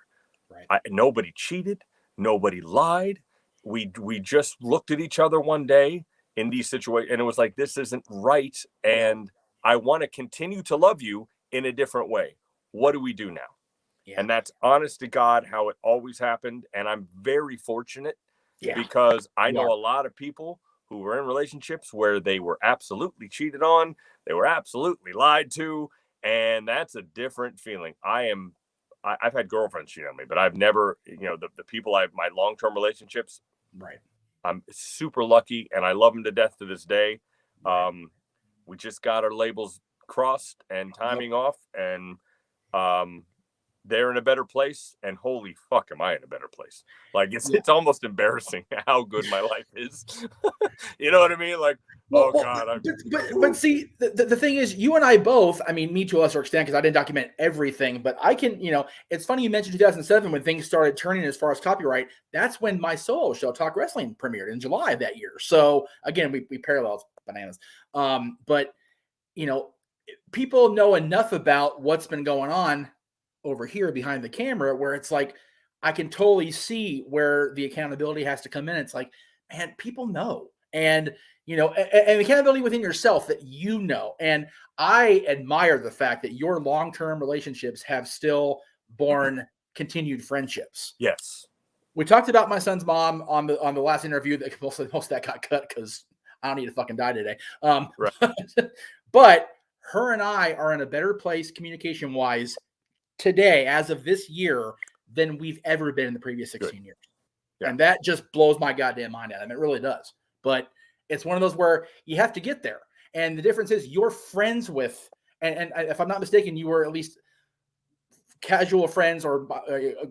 Right. Nobody cheated. Nobody lied. We just looked at each other one day in these situations, and it was like, this isn't right. And I want to continue to love you in a different way. What do we do now? Yeah. And that's honest to God how it always happened. And I'm very fortunate because I know a lot of people who were in relationships where they were absolutely cheated on. They were absolutely lied to. And that's a different feeling. I've had girlfriends cheat on me, but I've never, the people my long-term relationships. Right. I'm super lucky and I love them to death to this day. We just got our labels crossed and timing off, and they're in a better place, and holy fuck am I in a better place. Like it's almost embarrassing how good my life is. You know what I mean? Like, God. But see, the thing is, you and I both, I mean, me to a lesser extent, because I didn't document everything, but I can, it's funny you mentioned 2007 when things started turning as far as copyright. That's when my solo show, Talk Wrestling, premiered in July of that year. So again, we paralleled bananas. But, people know enough about what's been going on over here behind the camera where it's like, I can totally see where the accountability has to come in. It's like, man, people know. And, and accountability within yourself that and I admire the fact that your long-term relationships have still borne continued friendships. Yes. We talked about my son's mom on the last interview that most of that got cut because I don't need to fucking die today. Right. But her and I are in a better place communication wise today, as of this year, than we've ever been in the previous 16 years. Yeah. And that just blows my goddamn mind out. I mean, it really does. But it's one of those where you have to get there. And the difference is you're friends with, and if I'm not mistaken, you were at least casual friends or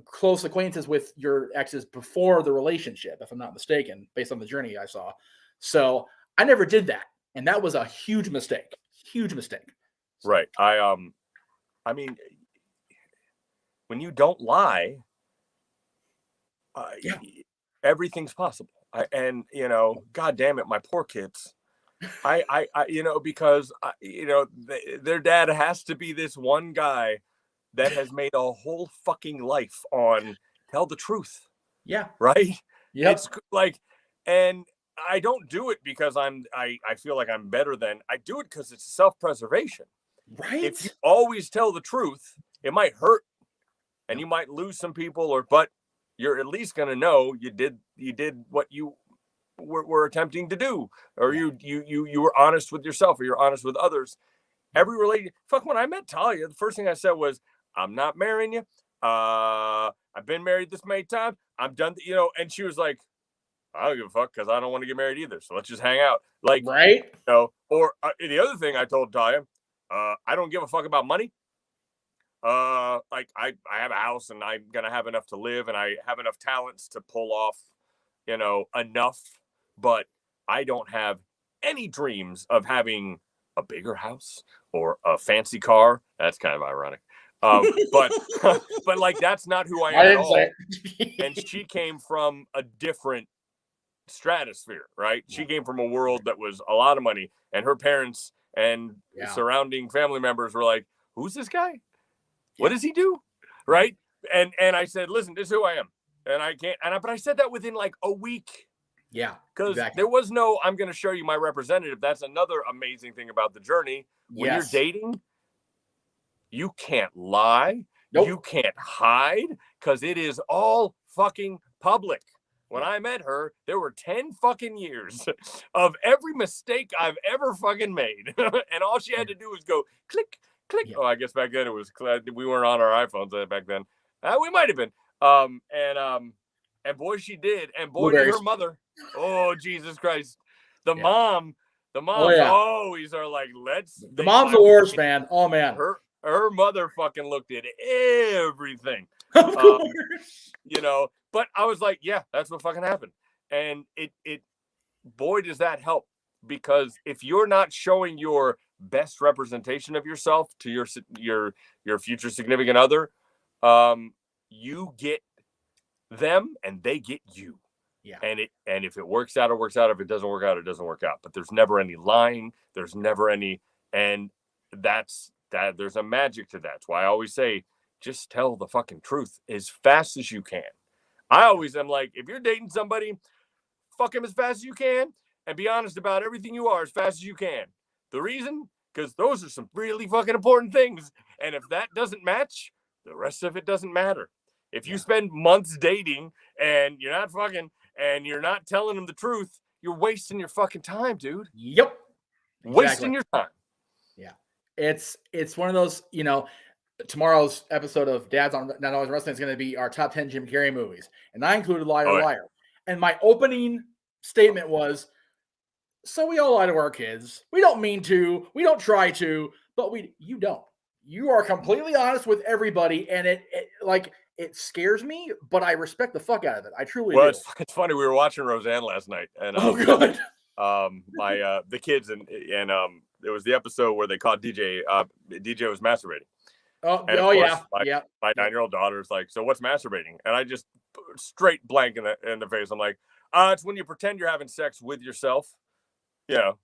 close acquaintances with your exes before the relationship, if I'm not mistaken, based on the journey I saw. So I never did that. And that was a huge mistake. Huge mistake. Right. I mean, when you don't lie, everything's possible. God damn it, my poor kids. Because their dad has to be this one guy that has made a whole fucking life on tell the truth. Yeah. Right. Yeah. It's like, and I don't do it because I feel like I'm better than. I do it because it's self-preservation. Right. If you always tell the truth, it might hurt and you might lose some people, but you're at least going to know you did what you were attempting to do, or you were honest with yourself, or you're honest with others. Every related when I met Talia, the first thing I said was, I'm not marrying you. I've been married this many times. I'm done. And she was like, I don't give a fuck because I don't want to get married either. So let's just hang out. Like, right. Or the other thing I told Talia, I don't give a fuck about money. Like I have a house and I'm going to have enough to live and I have enough talents to pull off, enough, but I don't have any dreams of having a bigger house or a fancy car. That's kind of ironic. But like, that's not who I am at all. And she came from a different stratosphere, right? She came from a world that was a lot of money, and her parents and surrounding family members were like, who's this guy? What does he do? Right. And I said, listen, this is who I am. And I can't, but I said that within like a week. Yeah. Because there was no, I'm going to show you my representative. That's another amazing thing about the journey. When you're dating, you can't lie. Nope. You can't hide because it is all fucking public. When I met her, there were 10 fucking years of every mistake I've ever fucking made. And all she had to do was go click, click. Yeah. Oh, I guess back then it was, we weren't on our iPhones back then. We might have been. And boy, she did. And boy, did her mother. Oh, Jesus Christ. The moms always are like, the mom's the worst, man. Oh, man. Her mother fucking looked at everything. Of course. You know, but I was like, yeah, that's what fucking happened. And it boy, does that help, because if you're not showing your best representation of yourself to your future significant other, you get them and they get you. Yeah. And if it works out, it works out. If it doesn't work out, it doesn't work out. But there's never any lying. There's never any, and that's that. There's a magic to that. That's why I always say, just tell the fucking truth as fast as you can. I always am like, if you're dating somebody, fuck him as fast as you can and be honest about everything you are as fast as you can. The reason? Because those are some really fucking important things. And if that doesn't match, the rest of it doesn't matter. If you spend months dating and you're not fucking and you're not telling them the truth, you're wasting your fucking time, dude. Yep. Exactly. Wasting your time. Yeah. It's one of those, you know, tomorrow's episode of Dad's on Not Always Wrestling is going to be our top 10 Jim Carrey movies. And I included Liar, Liar. And my opening statement was, so we all lie to our kids. We don't mean to. We don't try to. But you don't. You are completely honest with everybody. And it scares me, but I respect the fuck out of it. I truly do. It's funny. We were watching Roseanne last night. And, good. The kids and there was the episode where they caught DJ. DJ was masturbating. My 9-year-old daughter's like, so what's masturbating? And I just straight blank in the face. I'm like, it's when you pretend you're having sex with yourself, you know.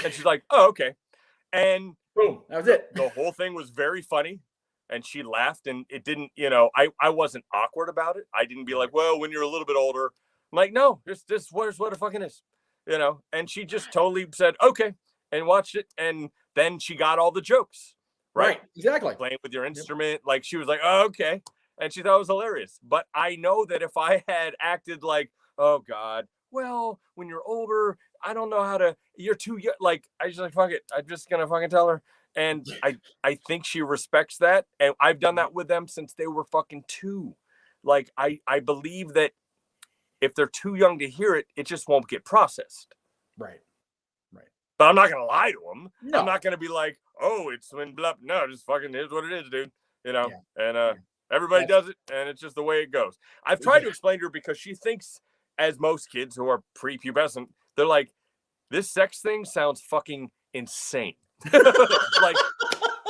And she's like, oh, okay. And boom, that was it. The whole thing was very funny, and she laughed, and it didn't, you know, I wasn't awkward about it. I didn't be like, well, when you're a little bit older. I'm like, no, this what it fucking is, you know. And she just totally said, okay, and watched it, and then she got all the jokes. Right, exactly. Playing with your instrument. Like, she was like, oh, okay. And she thought it was hilarious. But I know that if I had acted like, oh, God, well, when you're older, I don't know how to, you're too young. Like, I just like, fuck it. I'm just going to fucking tell her. And I think she respects that. And I've done that with them since they were fucking 2. Like, I believe that if they're too young to hear it, it just won't get processed. Right. But I'm not going to lie to them. No. I'm not going to be like, oh, it's when blah. No, just fucking here's what it is, dude. You know, and everybody does it, and it's just the way it goes. I've tried to explain to her because she thinks, as most kids who are prepubescent, they're like, this sex thing sounds fucking insane. Like,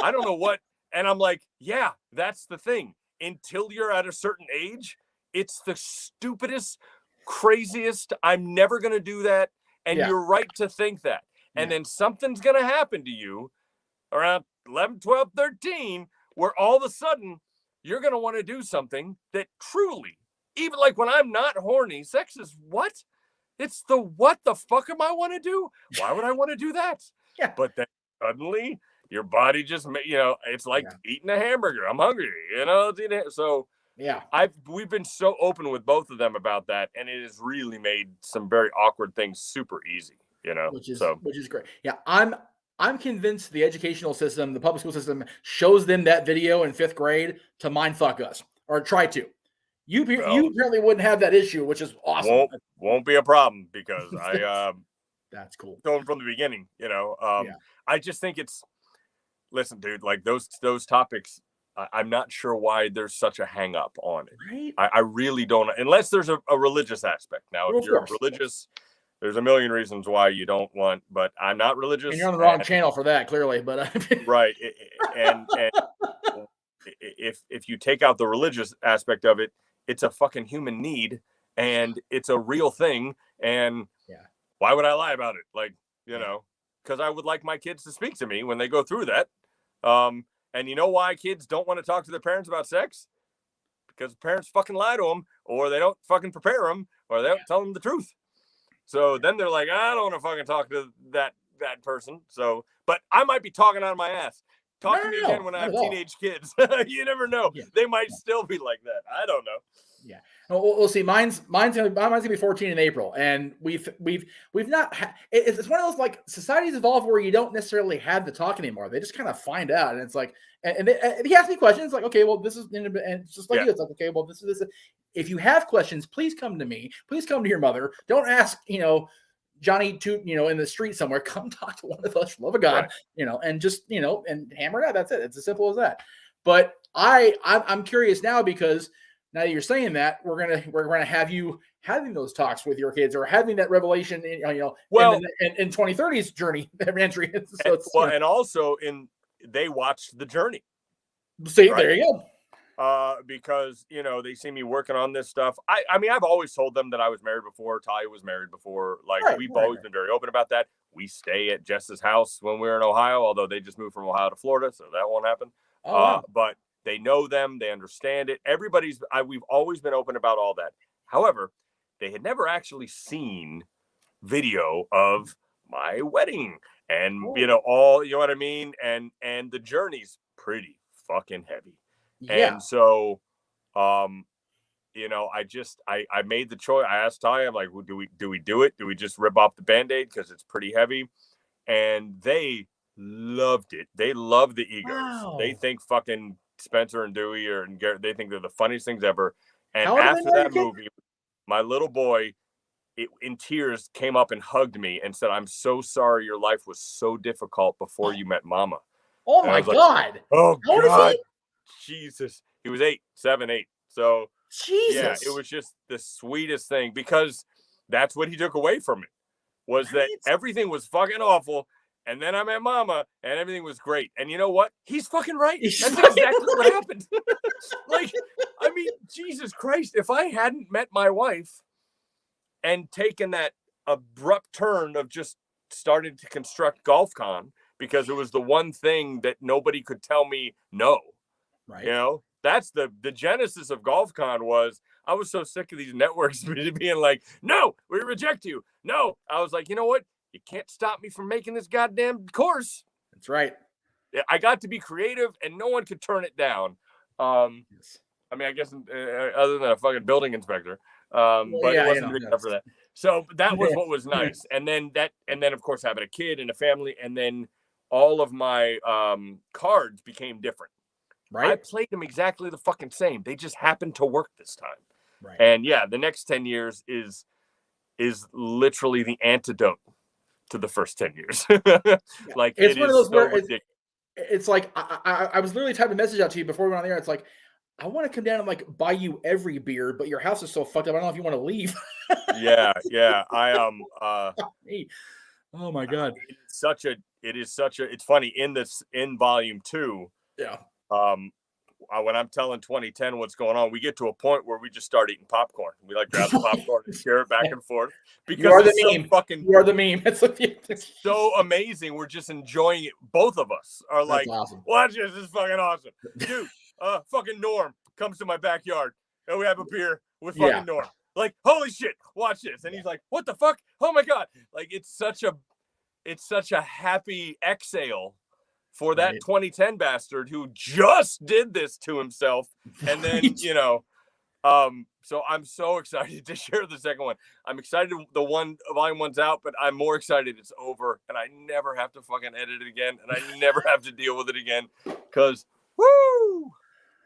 I don't know what. And I'm like, yeah, that's the thing. Until you're at a certain age, it's the stupidest, craziest. I'm never going to do that. And you're right to think that. And then something's going to happen to you around 11, 12, 13, where all of a sudden you're going to want to do something that truly, even like when I'm not horny, sex is what? It's the what the fuck am I want to do? Why would I want to do that? Yeah. But then suddenly your body just, you know, it's like eating a hamburger. I'm hungry, you know? So we've been so open with both of them about that. And it has really made some very awkward things super easy. You know, which is great. Yeah, I'm convinced the educational system, the public school system, shows them that video in 5th grade to mind fuck us or try to. You apparently wouldn't have that issue, which is awesome. Won't be a problem because that's cool. Going from the beginning, you know. I just think listen, dude, like those topics. I'm not sure why there's such a hang up on it. Right? I really don't, unless there's a religious aspect. Now, if you're religious. There's a million reasons why you don't want, but I'm not religious. And you're on the wrong channel for that, clearly. But right, and if you take out the religious aspect of it, it's a fucking human need, and it's a real thing. And why would I lie about it? Like, you know, because I would like my kids to speak to me when they go through that. And you know why kids don't want to talk to their parents about sex? because parents fucking lie to them, or they don't fucking prepare them, or they don't tell them the truth. So then they're like, I don't want to fucking talk to that person. So, but I might be talking out of my ass. Talk to me again when I have teenage kids. You never know. Yeah. They might still be like that. I don't know. Yeah. We'll see. Mine's gonna be 14 in April, and we've not. It's one of those like societies evolve where you don't necessarily have the talk anymore. They just kind of find out, and it's like, and he asks me questions like, okay, well, this is, and it's just like you. It's like, okay, well, this is. If you have questions, please come to me. Please come to your mother. Don't ask, Johnny in the street somewhere. Come talk to one of us, for love of God, right. And just, and hammer it out. That's it. It's as simple as that. But I'm curious now, because now that you're saying that, we're gonna have you having those talks with your kids, or having that revelation, in 2030's journey entry. So and also they watched the journey. See, right? There you go. Because they see me working on this stuff. I mean, I've always told them that I was married before. Talia was married before. Like, we've always been very open about that. We stay at Jess's house when we're in Ohio, although they just moved from Ohio to Florida, so that won't happen. Wow. But they know them, they understand it. We've always been open about all that. However, they had never actually seen video of my wedding, and you know what I mean, and the journey's pretty fucking heavy. Yeah. And so, I made the choice. I asked Ty, I'm like, well, do we do it? Do we just rip off the Band-Aid? Because it's pretty heavy. And they loved it. They love the egos. Wow. They think fucking Spencer and Dewey and Garrett, they think they're the funniest things ever. And after that movie, my little boy, in tears, came up and hugged me and said, I'm so sorry your life was so difficult before you met Mama. Oh, my God. Like, oh, God. Jesus, he was 7, 8. So Jesus, yeah, it was just the sweetest thing, because that's what he took away from it, was that everything was fucking awful, and then I met Mama and everything was great. And you know what? He's fucking right. That's exactly what happened. Like, I mean, Jesus Christ, if I hadn't met my wife and taken that abrupt turn of just starting to construct GolfCon, because it was the one thing that nobody could tell me no. Right. That's the genesis of GolfCon. Was I was so sick of these networks being like, no, we reject you. No. I was like, you know what? You can't stop me from making this goddamn course. That's right. I got to be creative, and no one could turn it down. Yes. I mean, I guess other than a fucking building inspector. But it wasn't big enough for that. So that was what was nice. And then of course having a kid and a family, and then all of my cards became different. Right. I played them exactly the fucking same. They just happened to work this time. Right. And the next 10 years is literally the antidote to the first 10 years. Like, it's one of those where it's like I was literally typing a message out to you before we went on the air. It's like, I want to come down and like buy you every beer, but your house is so fucked up. I don't know if you want to leave. Yeah. I Oh my God. It's funny in volume 2. Yeah. When I'm telling 2010 what's going on, we get to a point where we just start eating popcorn. We like grab the popcorn and share it back and forth, because you are the meme. It's so amazing. We're just enjoying it. Both of us are like, awesome. Watch this. This is fucking awesome, dude. Fucking Norm comes to my backyard and we have a beer with fucking Norm. Like, holy shit, watch this. And he's like, what the fuck? Oh my God. Like, it's such a happy exhale for that 2010 bastard who just did this to himself. And then, so I'm so excited to share the second one. I'm excited volume 1's out, but I'm more excited it's over and I never have to fucking edit it again. And I never have to deal with it again, because woo,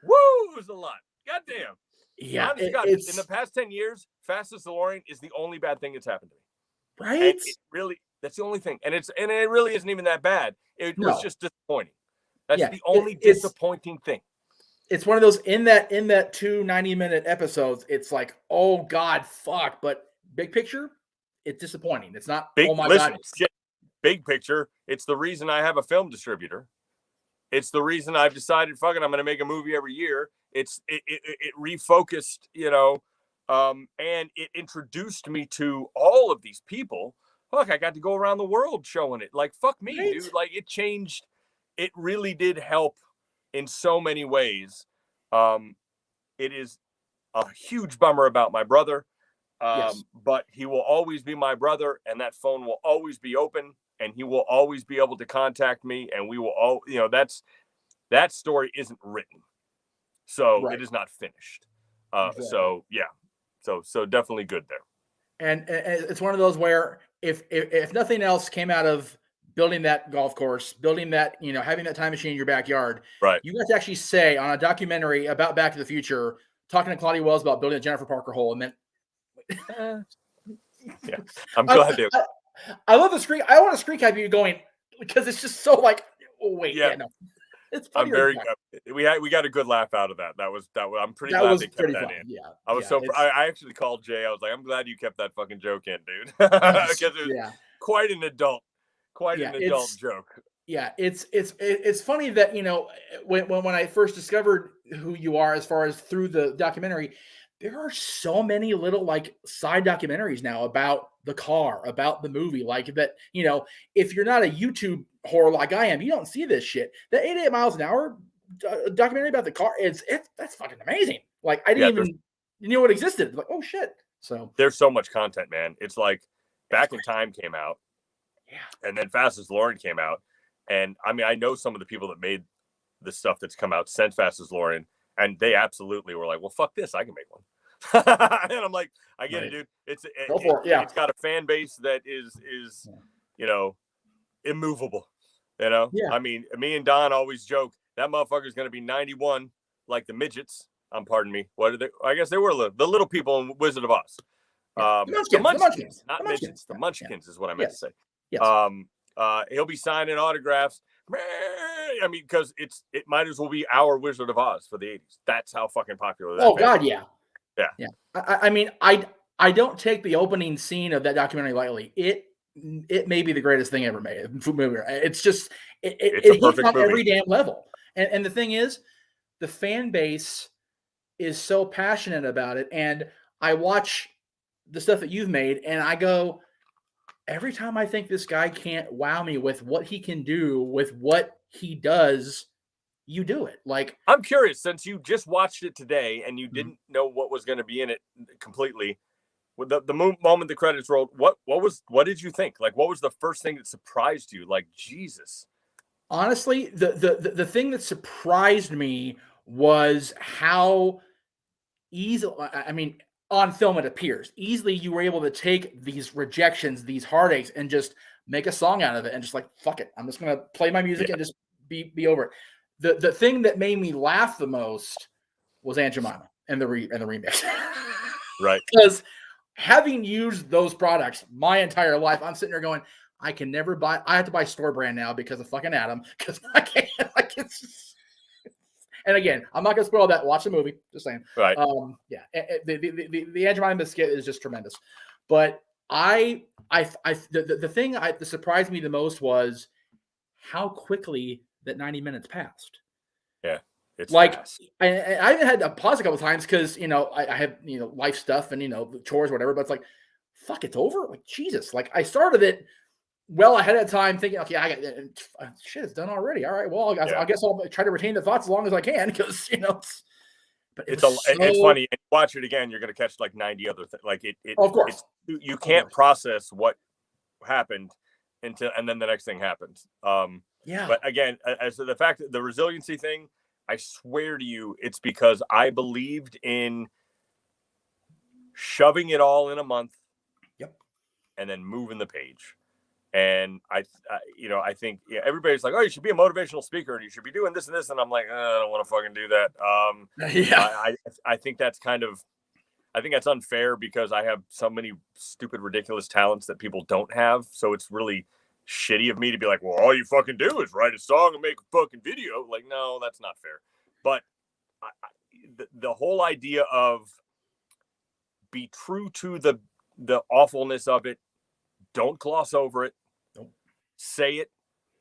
it was a lot. Goddamn. Yeah. God, in the past 10 years, Fastest DeLorean is the only bad thing that's happened to me. Right. And it really, that's the only thing. And it really isn't even that bad. It was just disappointing. That's the only disappointing thing. It's one of those in that 2 90-minute episodes. It's like, oh God, fuck. But big picture, it's disappointing. It's not. Oh my God. Shit. Big picture. It's the reason I have a film distributor. It's the reason I've decided, fuck it, I'm going to make a movie every year. It refocused, and it introduced me to all of these people. Fuck, I got to go around the world showing it. Like, fuck me, dude. Like, it changed. It really did help in so many ways. it is a huge bummer about my brother. Yes. But he will always be my brother, and that phone will always be open, and he will always be able to contact me, and we will all, that story isn't written. So Right. it is not finished. Exactly. So yeah. So definitely good there. And it's one of those where if nothing else came out of building that golf course, building that, having that time machine in your backyard, right, you got to actually say on a documentary about Back to the Future, talking to Claudia Wells about building a Jennifer Parker hole, and then yeah, I'm glad they. I love the screen. I want to screen cap you going because it's just so like, oh wait, yeah no, it's funny. I'm very. We got a good laugh out of that. That was. I'm pretty glad they kept that in. Yeah, I was I actually called Jay. I was like, I'm glad you kept that fucking joke in, dude, because it was quite an adult joke. Yeah, it's funny that when I first discovered who you are as far as through the documentary, there are so many little like side documentaries now about the car, about the movie, like that. If you're not a YouTube whore like I am, you don't see this shit. The 88 miles an hour documentary about the car, that's fucking amazing. Like I didn't even know it existed. Like, oh shit. So there's so much content, man. It's like Back in Time came out, and then Fastest Lauren came out. And I mean, I know some of the people that made the stuff that's come out since Fastest Lauren, and they absolutely were like, well, fuck this, I can make one. And I'm like, I get it, dude. It's got a fan base that is immovable. I mean, me and Don always joke that motherfucker's going to be 91 like the midgets. Pardon me. What are they? I guess they were the little people in Wizard of Oz. The Munchkins, not midgets. The Munchkins is what I meant to say. Yes. He'll be signing autographs. I mean, because it might as well be our Wizard of Oz for the 80s. That's how fucking popular that is. God, yeah. I mean, I don't take the opening scene of that documentary lightly. It may be the greatest thing ever made. It's just it hits on every damn level. And the thing is, the fan base is so passionate about it. And I watch the stuff that you've made, and I go, every time I think this guy can't wow me with what he can do with what he does, you do it. Like, I'm curious, since you just watched it today and you didn't know what was going to be in it completely, with the moment the credits rolled, what did you think? Like, what was the first thing that surprised you? Like, Jesus. Honestly, the thing that surprised me was how easy, I mean, on film it appears easily you were able to take these rejections, these heartaches, and just make a song out of it, and just like, fuck it, I'm just gonna play my music and just be over it. The thing that made me laugh the most was Aunt Jemima and the remix. Right. Because having used those products my entire life, I'm sitting there going, I have to buy store brand now because of fucking Adam, because I can't, like, it's. And again, I'm not going to spoil that. Watch the movie. Just saying. Right. The Aunt Jemima skit is just tremendous. But the thing that surprised me the most was how quickly that 90 minutes passed. Yeah. It's like, fast. I even had to pause a couple of times because, I have, life stuff and, chores, whatever. But it's like, fuck, it's over. Like, Jesus. Like, I started it well ahead of time thinking, okay, I got shit, it's done already. All right, well, I guess I'll try to retain the thoughts as long as I can, because but it's funny. And watch it again, you're gonna catch like 90 other things. Like it of course you can't process what happened and then the next thing happens. But again, as to the fact that the resiliency thing, I swear to you, it's because I believed in shoving it all in a month. Yep. And then moving the page. And I think everybody's like, oh, you should be a motivational speaker and you should be doing this and this. And I'm like, I don't want to fucking do that. I think that's that's unfair because I have so many stupid, ridiculous talents that people don't have. So it's really shitty of me to be like, well, all you fucking do is write a song and make a fucking video. Like, no, that's not fair. But the whole idea of be true to the awfulness of it. Don't gloss over it. Nope. Say it,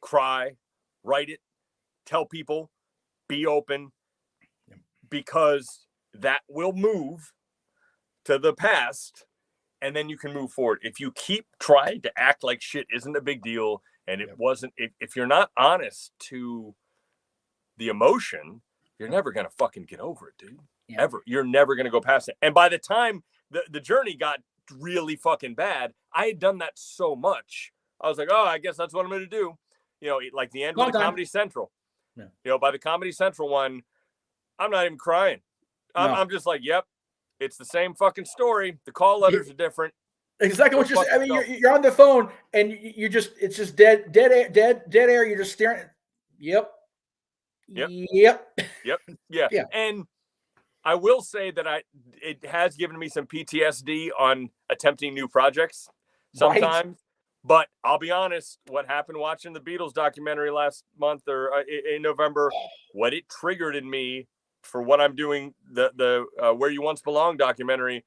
cry, write it, tell people, be open, because that will move to the past, and then you can move forward. If you keep trying to act like shit isn't a big deal, and it wasn't, if you're not honest to the emotion, you're never going to fucking get over it, dude. ever. You're never going to go past it. And by the time the journey got really fucking bad, I had done that so much. I was like, oh, I guess that's what I'm going to do. You know, like the end of the Comedy Central. Yeah. You know, by the Comedy Central one, I'm not even crying. I'm just like, yep, it's the same fucking story. The call letters are different. Exactly what you're saying. I mean, you're on the phone and it's just dead air. You're just staring. Yep. Yeah. And I will say that it has given me some PTSD on attempting new projects sometimes. Right. But I'll be honest, what happened watching the Beatles documentary last month or in November, what it triggered in me for what I'm doing, the Where You Once Belong documentary,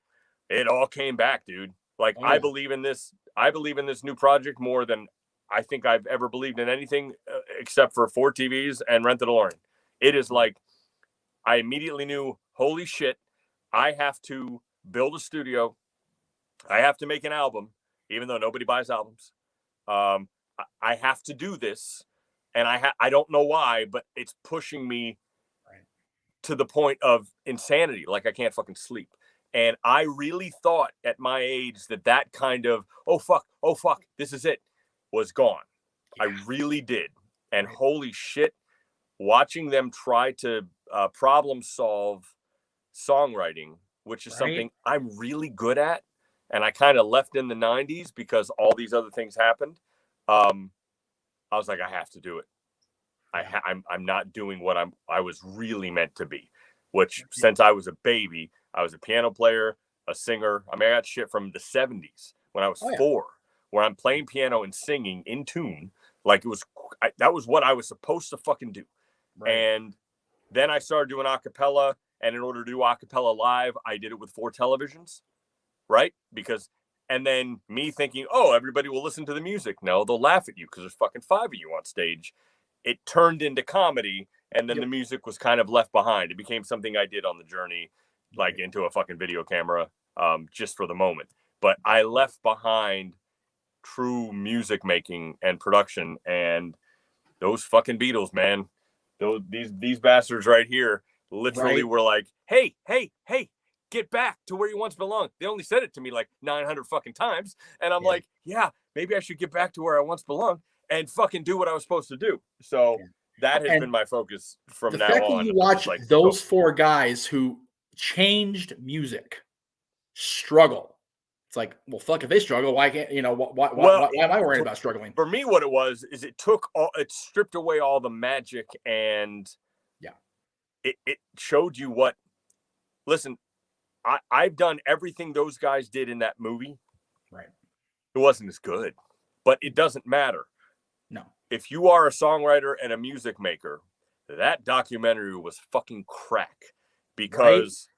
it all came back, dude. Like, I believe in this. I believe in this new project more than I think I've ever believed in anything except for 4 TVs and Rent the DeLorean. It is like, I immediately knew, holy shit, I have to build a studio. I have to make an album, even though nobody buys albums. I have to do this. And I don't know why, but it's pushing me to the point of insanity. Like, I can't fucking sleep. And I really thought at my age that kind of, oh fuck, this is it, was gone. Yeah. I really did. And holy shit, watching them try to problem solve songwriting, which is something I'm really good at, and I kind of left in the 90s because all these other things happened. I was like, I have to do it. I'm not doing what I was really meant to be, which since I was a baby, I was a piano player, a singer. I mean, I got shit from the 70s when I was 4, where I'm playing piano and singing in tune. Like, that was what I was supposed to fucking do. Right. And then I started doing a cappella. And in order to do a cappella live, I did it with 4 televisions. Right? And then me thinking, oh, everybody will listen to the music. No, they'll laugh at you because there's fucking 5 of you on stage. It turned into comedy. And then the music was kind of left behind. It became something I did on the journey, like into a fucking video camera, just for the moment. But I left behind true music making and production, and those fucking Beatles, man. These bastards right here literally were like, hey, get back to where you once belonged. They only said it to me like 900 fucking times. And I'm like, yeah, maybe I should get back to where I once belonged and fucking do what I was supposed to do. So that has been my focus from now on. The fact that you watch those 4 guys who changed music struggle. It's like, well, fuck, if they struggle, why can't, why am I worrying about struggling? For me, what it was is it stripped away all the magic, and it showed you what, listen, I've done everything those guys did in that movie. Right. It wasn't as good, but it doesn't matter. No. If you are a songwriter and a music maker, that documentary was fucking crack because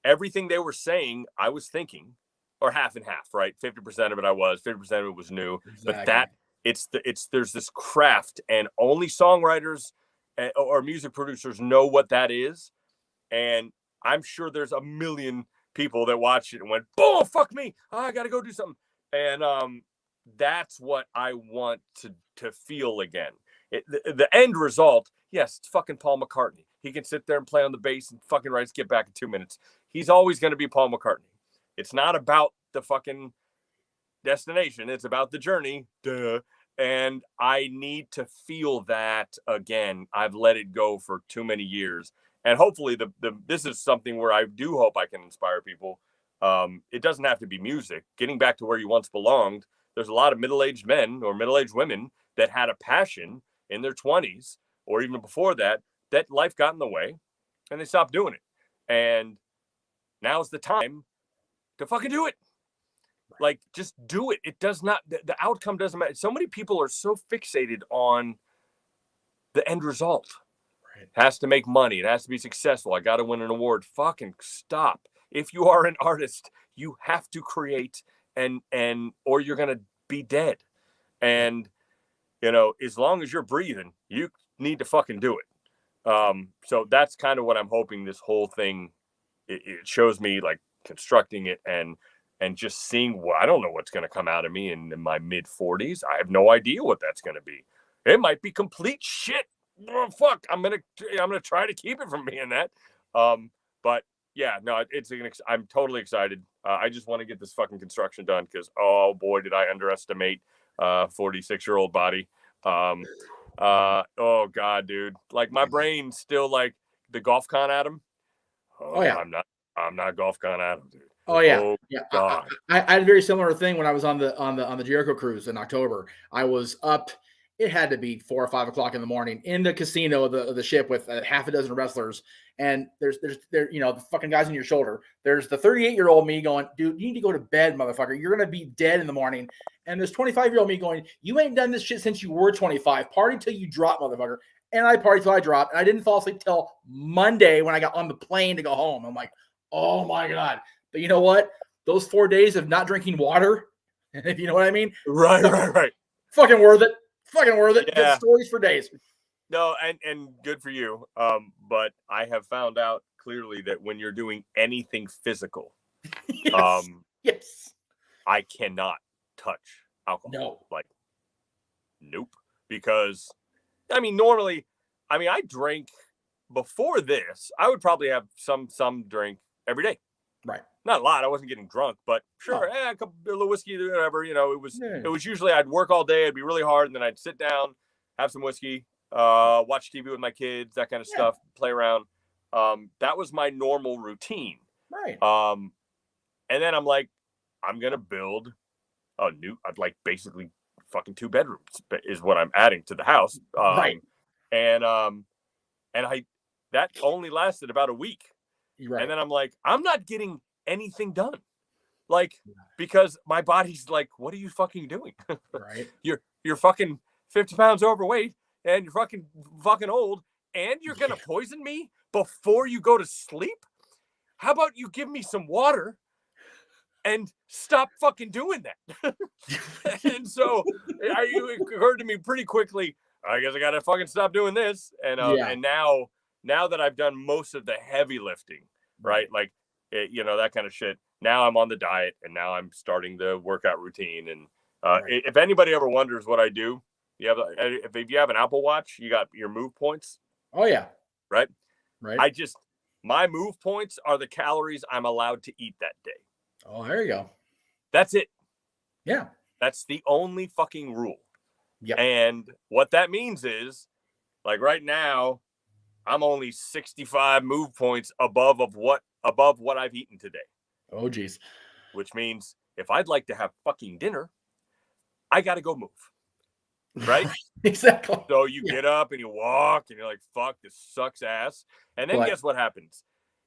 everything they were saying, I was thinking, or half and half, right? 50% of it I was, 50% of it was new. Exactly. But there's this craft, and only songwriters or music producers know what that is. And I'm sure there's a million people that watched it and went, "Oh, fuck me! I got to go do something." And that's what I want to feel again. The end result, yes, it's fucking Paul McCartney. He can sit there and play on the bass and fucking write Get Back in 2 minutes. He's always going to be Paul McCartney. It's not about the fucking destination. It's about the journey. Duh. And I need to feel that again. I've let it go for too many years. And hopefully this is something where I do hope I can inspire people. It doesn't have to be music. Getting back to where you once belonged, there's a lot of middle-aged men or middle-aged women that had a passion in their 20s or even before that life got in the way and they stopped doing it. And now's the time to fucking do it. Like, just do it. It does not, the outcome doesn't matter. So many people are so fixated on the end result. Right. It has to make money. It has to be successful. I got to win an award. Fucking stop. If you are an artist, you have to create and or you're going to be dead. And, as long as you're breathing, you need to fucking do it. So that's kind of what I'm hoping this whole thing, it shows me, like, constructing it and just seeing I don't know what's going to come out of me in my mid 40s. I have no idea what that's going to be. It might be complete shit. oh, fuck, I'm gonna try to keep it from being that. But yeah, no, I'm totally excited. I just want to get this fucking construction done because, oh boy, did I underestimate 46-year-old body. Oh God, dude, like my brain's still like the golf con Adam. Oh yeah, I'm not golf con Adam, dude. Oh yeah, oh, yeah. God. I had a very similar thing when I was on the Jericho cruise in October. I was up. It had to be 4 or 5 o'clock in the morning in the casino of the ship with half a dozen wrestlers. And there's the fucking guys on your shoulder. There's the 38-year-old me going, dude, you need to go to bed, motherfucker. You're gonna be dead in the morning. And there's 25-year-old me going, you ain't done this shit since you were 25. Party till you drop, motherfucker. And I partied till I dropped. And I didn't fall asleep till Monday when I got on the plane to go home. I'm like, oh my God. But you know what? Those 4 days of not drinking water, if you know what I mean? Right. Fucking worth it. Fucking worth it. Yeah. Good stories for days. No, and good for you. But I have found out clearly that when you're doing anything physical, yes. I cannot touch alcohol. No. Like, nope. Because, I mean, normally, I drank before this. I would probably have some drink every day. Right. Not a lot. I wasn't getting drunk, but sure, a little whiskey, whatever. You know, it was usually I'd work all day, I'd be really hard, and then I'd sit down, have some whiskey, watch TV with my kids, that kind of stuff, play around. That was my normal routine. Right. And then I'm like, I'm gonna build basically fucking 2 bedrooms is what I'm adding to the house. Right. And that only lasted about a week. Right. And then I'm like, I'm not getting anything done. Like, because my body's like, what are you fucking doing? Right. You're fucking 50 pounds overweight and you're fucking old and you're going to poison me before you go to sleep? How about you give me some water and stop fucking doing that? And so it occurred to me pretty quickly, I guess I got to fucking stop doing this. And now that I've done most of the heavy lifting, right? Like, that kind of shit. Now I'm on the diet and now I'm starting the workout routine. And if anybody ever wonders what I do, if you have an Apple Watch, you got your move points. Oh yeah. Right. Right. My move points are the calories I'm allowed to eat that day. Oh, there you go. That's it. Yeah. That's the only fucking rule. Yeah. And what that means is, like right now, I'm only 65 move points above what I've eaten today. Oh, geez. Which means if I'd like to have fucking dinner, I got to go move. Right? Exactly. So you get up and you walk and you're like, fuck, this sucks ass. And then guess what happens?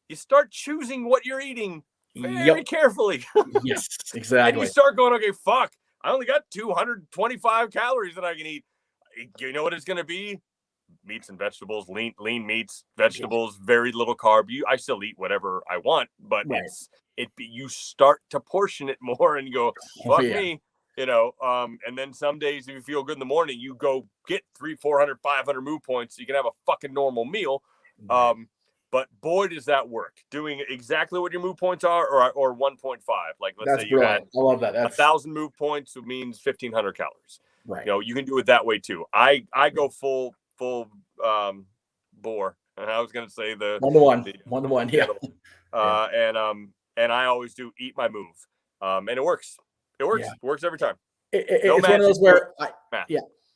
You start choosing what you're eating very carefully. Yes, exactly. And you start going, okay, fuck, I only got 225 calories that I can eat. You know what it's going to be? Meats and vegetables, lean meats, vegetables, very little carb. I still eat whatever I want, but you start to portion it more and you go, fuck me, and then some days if you feel good in the morning, you go get 300, 400, 500 move points so you can have a fucking normal meal. But boy, does that work. Doing exactly what your move points are or 1.5. Like let's say you had I love that. 1,000 move points, it means 1,500 calories. Right. You can do it that way too. I go full bore, and I was going to say the 1-to-1, yeah. And I always do eat my move, and it works. It works every time. It's one of those where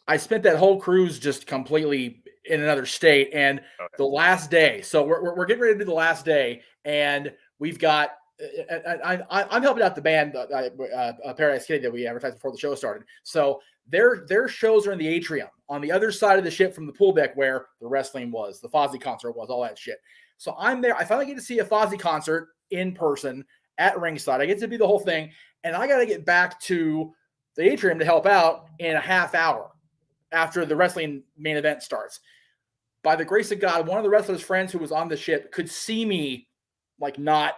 I spent that whole cruise just completely in another state, and the last day. So we're getting ready to do the last day, and we've got. I'm helping out the band, Paradise Kitty, that we advertised before the show started. So their shows are in the atrium on the other side of the ship from the pool deck where the wrestling was, the Fozzy concert was, all that shit. So I'm there. I finally get to see a Fozzy concert in person at ringside. I get to be the whole thing, and I got to get back to the atrium to help out in a half hour after the wrestling main event starts. By the grace of God, one of the wrestlers' friends who was on the ship could see me like not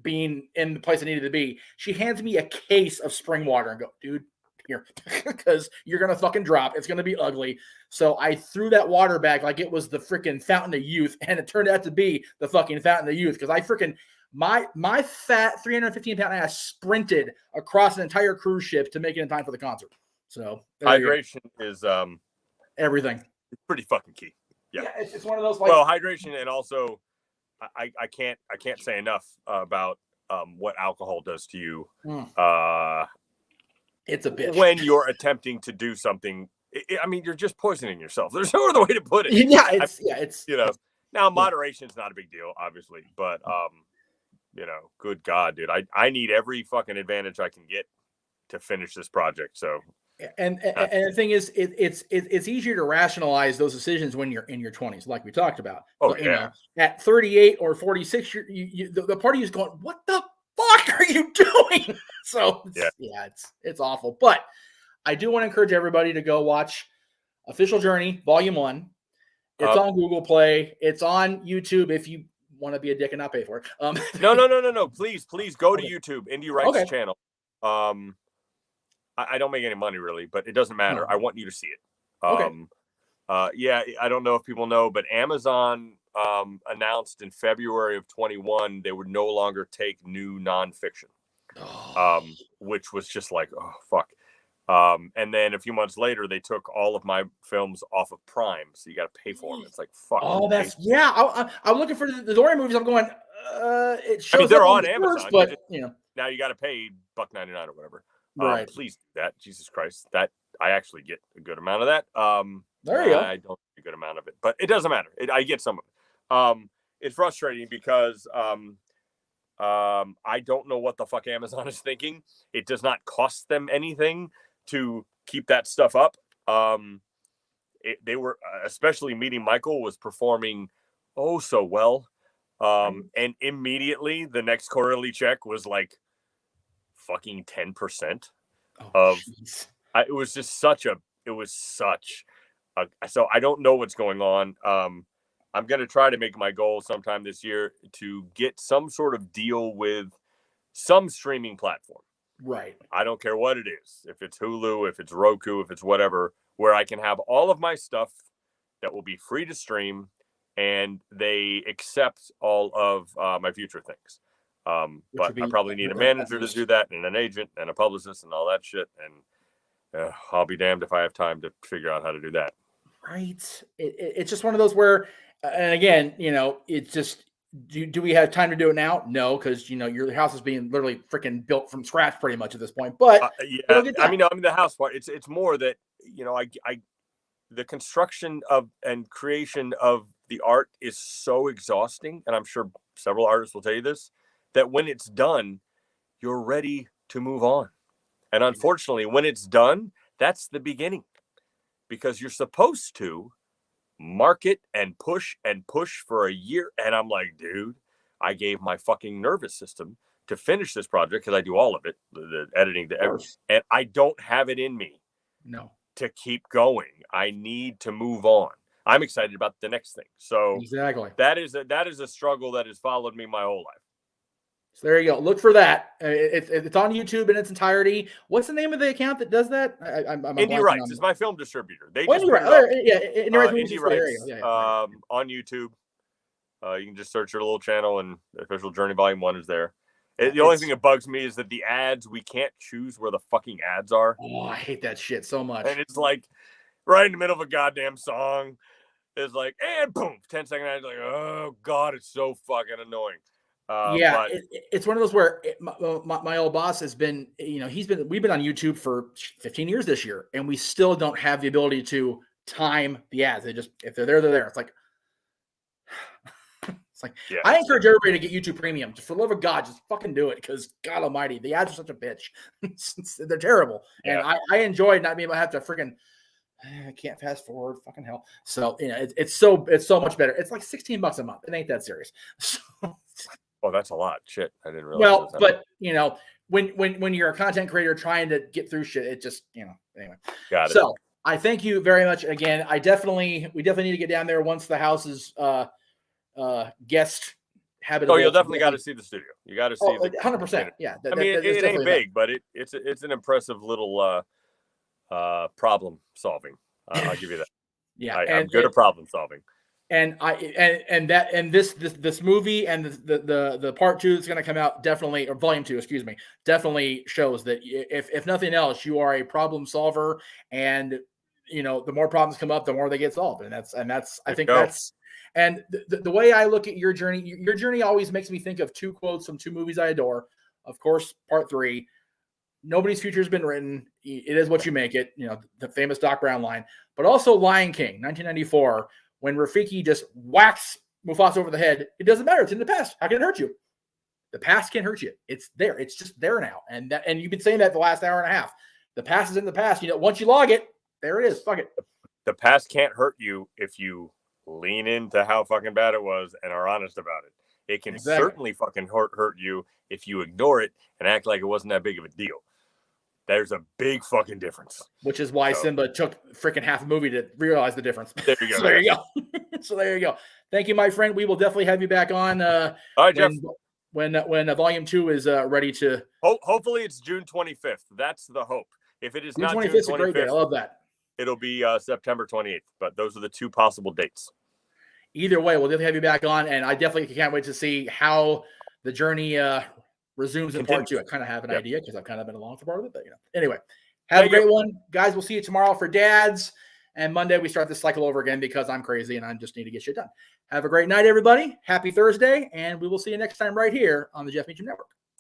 being in the place I needed to be. She hands me a case of spring water and go, dude, here, because you're going to fucking drop. It's going to be ugly. So I threw that water back like it was the freaking fountain of youth, and it turned out to be the fucking fountain of youth because I freaking, my fat 315-pound ass sprinted across an entire cruise ship to make it in time for the concert. So hydration is everything. It's pretty fucking key. Yeah. It's one of those. Like, well, hydration, and also I can't say enough about what alcohol does to you. It's a bitch when you're attempting to do something. I mean, you're just poisoning yourself. There's no other way to put it. Yeah, it's you know. Now, moderation's not a big deal, obviously, but good God, dude, I need every fucking advantage I can get to finish this project. So, and the thing is, it's easier to rationalize those decisions when you're in your 20s, like we talked about. Oh, but, at 38 or 46, the party is going, what the fuck are you doing? So it's awful. But I do want to encourage everybody to go watch Official Journey Volume 1. It's on Google Play. It's on YouTube if you want to be a dick and not pay for it. No. Please go to YouTube, Indie Writes channel. I don't make any money really, but it doesn't matter. No. I want you to see it. I don't know if people know, but Amazon announced in February of 21 they would no longer take new nonfiction, which was just like, oh fuck. And then a few months later, they took all of my films off of Prime, so you got to pay for them. It's like fuck. Oh, I'm looking for the Dorian movies. I'm going. It shows. I mean, they're on Amazon, but now you got to pay $1.99 or whatever. Right. Please do that. Jesus Christ, that I actually get a good amount of that. There you go. I don't get a good amount of it, but it doesn't matter. I get some of it. It's frustrating because I don't know what the fuck Amazon is thinking. It does not cost them anything to keep that stuff up. They were, especially Meeting Michael, was performing so well. And immediately the next quarterly check was like fucking 10% of. It was just such a. So I don't know what's going on. I'm going to try to make my goal sometime this year to get some sort of deal with some streaming platform. Right. I don't care what it is. If it's Hulu, if it's Roku, if it's whatever, where I can have all of my stuff that will be free to stream and they accept all of my future things. But I probably need a manager to do that and an agent and a publicist and all that shit. And I'll be damned if I have time to figure out how to do that. Right. It's just one of those where, and again, it's just, do we have time to do it now? No, because your house is being literally freaking built from scratch pretty much at this point. But I mean the house part. It's more that the construction of and creation of the art is so exhausting, and I'm sure several artists will tell you this, that when it's done, you're ready to move on. And unfortunately, when it's done, that's the beginning, because you're supposed to market and push for a year. And I'm like, dude, I gave my fucking nervous system to finish this project because I do all of it, the editing, and I don't have it in me to keep going. I need to move on. I'm excited about the next thing. So exactly, that is a struggle that has followed me my whole life. So there you go. Look for that. It's on YouTube in its entirety. What's the name of the account that does that? Indie Writes is my film distributor. They just Indie Writes on YouTube. You can just search your little channel, and Official Journey Volume 1 is there. The only thing that bugs me is that the ads, we can't choose where the fucking ads are. Oh, I hate that shit so much. And it's like right in the middle of a goddamn song. It's like, and boom, 10-second ads. Like, oh God, it's so fucking annoying. It's one of those where my old boss has been, we've been on YouTube for 15 years this year, and we still don't have the ability to time the ads. They just, if they're there, they're there. It's like, I encourage everybody to get YouTube Premium. For the love of God, just fucking do it, because God Almighty, the ads are such a bitch. They're terrible, and I enjoy not being able to have to freaking. I can't fast forward. Fucking hell. So it's so much better. It's like $16 a month. It ain't that serious. Oh, that's a lot. Shit, I didn't realize. Well, but when you're a content creator trying to get through shit, it just anyway. Got it. So I thank you very much again. We definitely need to get down there once the house is guest habitable. Oh, you'll definitely got to see the studio. You got to see 100%. Yeah, I mean, it ain't big, but it's an impressive little problem solving. I'll give you that. Yeah, I'm good at problem solving. And this movie and the part 2 that's going to come out definitely, or volume 2, excuse me, definitely shows that if nothing else, you are a problem solver, and you know, the more problems come up, the more they get solved. And I think that's, and the way I look at your journey always makes me think of two quotes from two movies I adore. Of course, Part 3, nobody's future has been written. It is what you make it, you know, the famous Doc Brown line, but also Lion King, 1994, when Rafiki just whacks Mufasa over the head. It doesn't matter. It's in the past. How can it hurt you? The past can't hurt you. It's there. It's just there now. And you've been saying that the last hour and a half. The past is in the past. You know, once you log it, there it is. Fuck it. The past can't hurt you if you lean into how fucking bad it was and are honest about it. It can certainly fucking hurt you if you ignore it and act like it wasn't that big of a deal. There's a big fucking difference. Which is why Simba took freaking half a movie to realize the difference. There you go. So there you go. So there you go. Thank you, my friend. We will definitely have you back on all right, Jeff. When volume 2 is ready to. Hopefully it's June 25th. That's the hope. If it is not June 25th, a great day. I love that. It'll be September 28th. But those are the two possible dates. Either way, we'll definitely have you back on, and I definitely can't wait to see how the journey resumes in part 2. I kind of have an idea because I've kind of been along for part of it, but you know. Anyway, have a great one, guys. We'll see you tomorrow for dads, and Monday we start this cycle over again because I'm crazy and I just need to get shit done. Have a great night, everybody. Happy Thursday, and we will see you next time right here on the Jeff Meacham Network.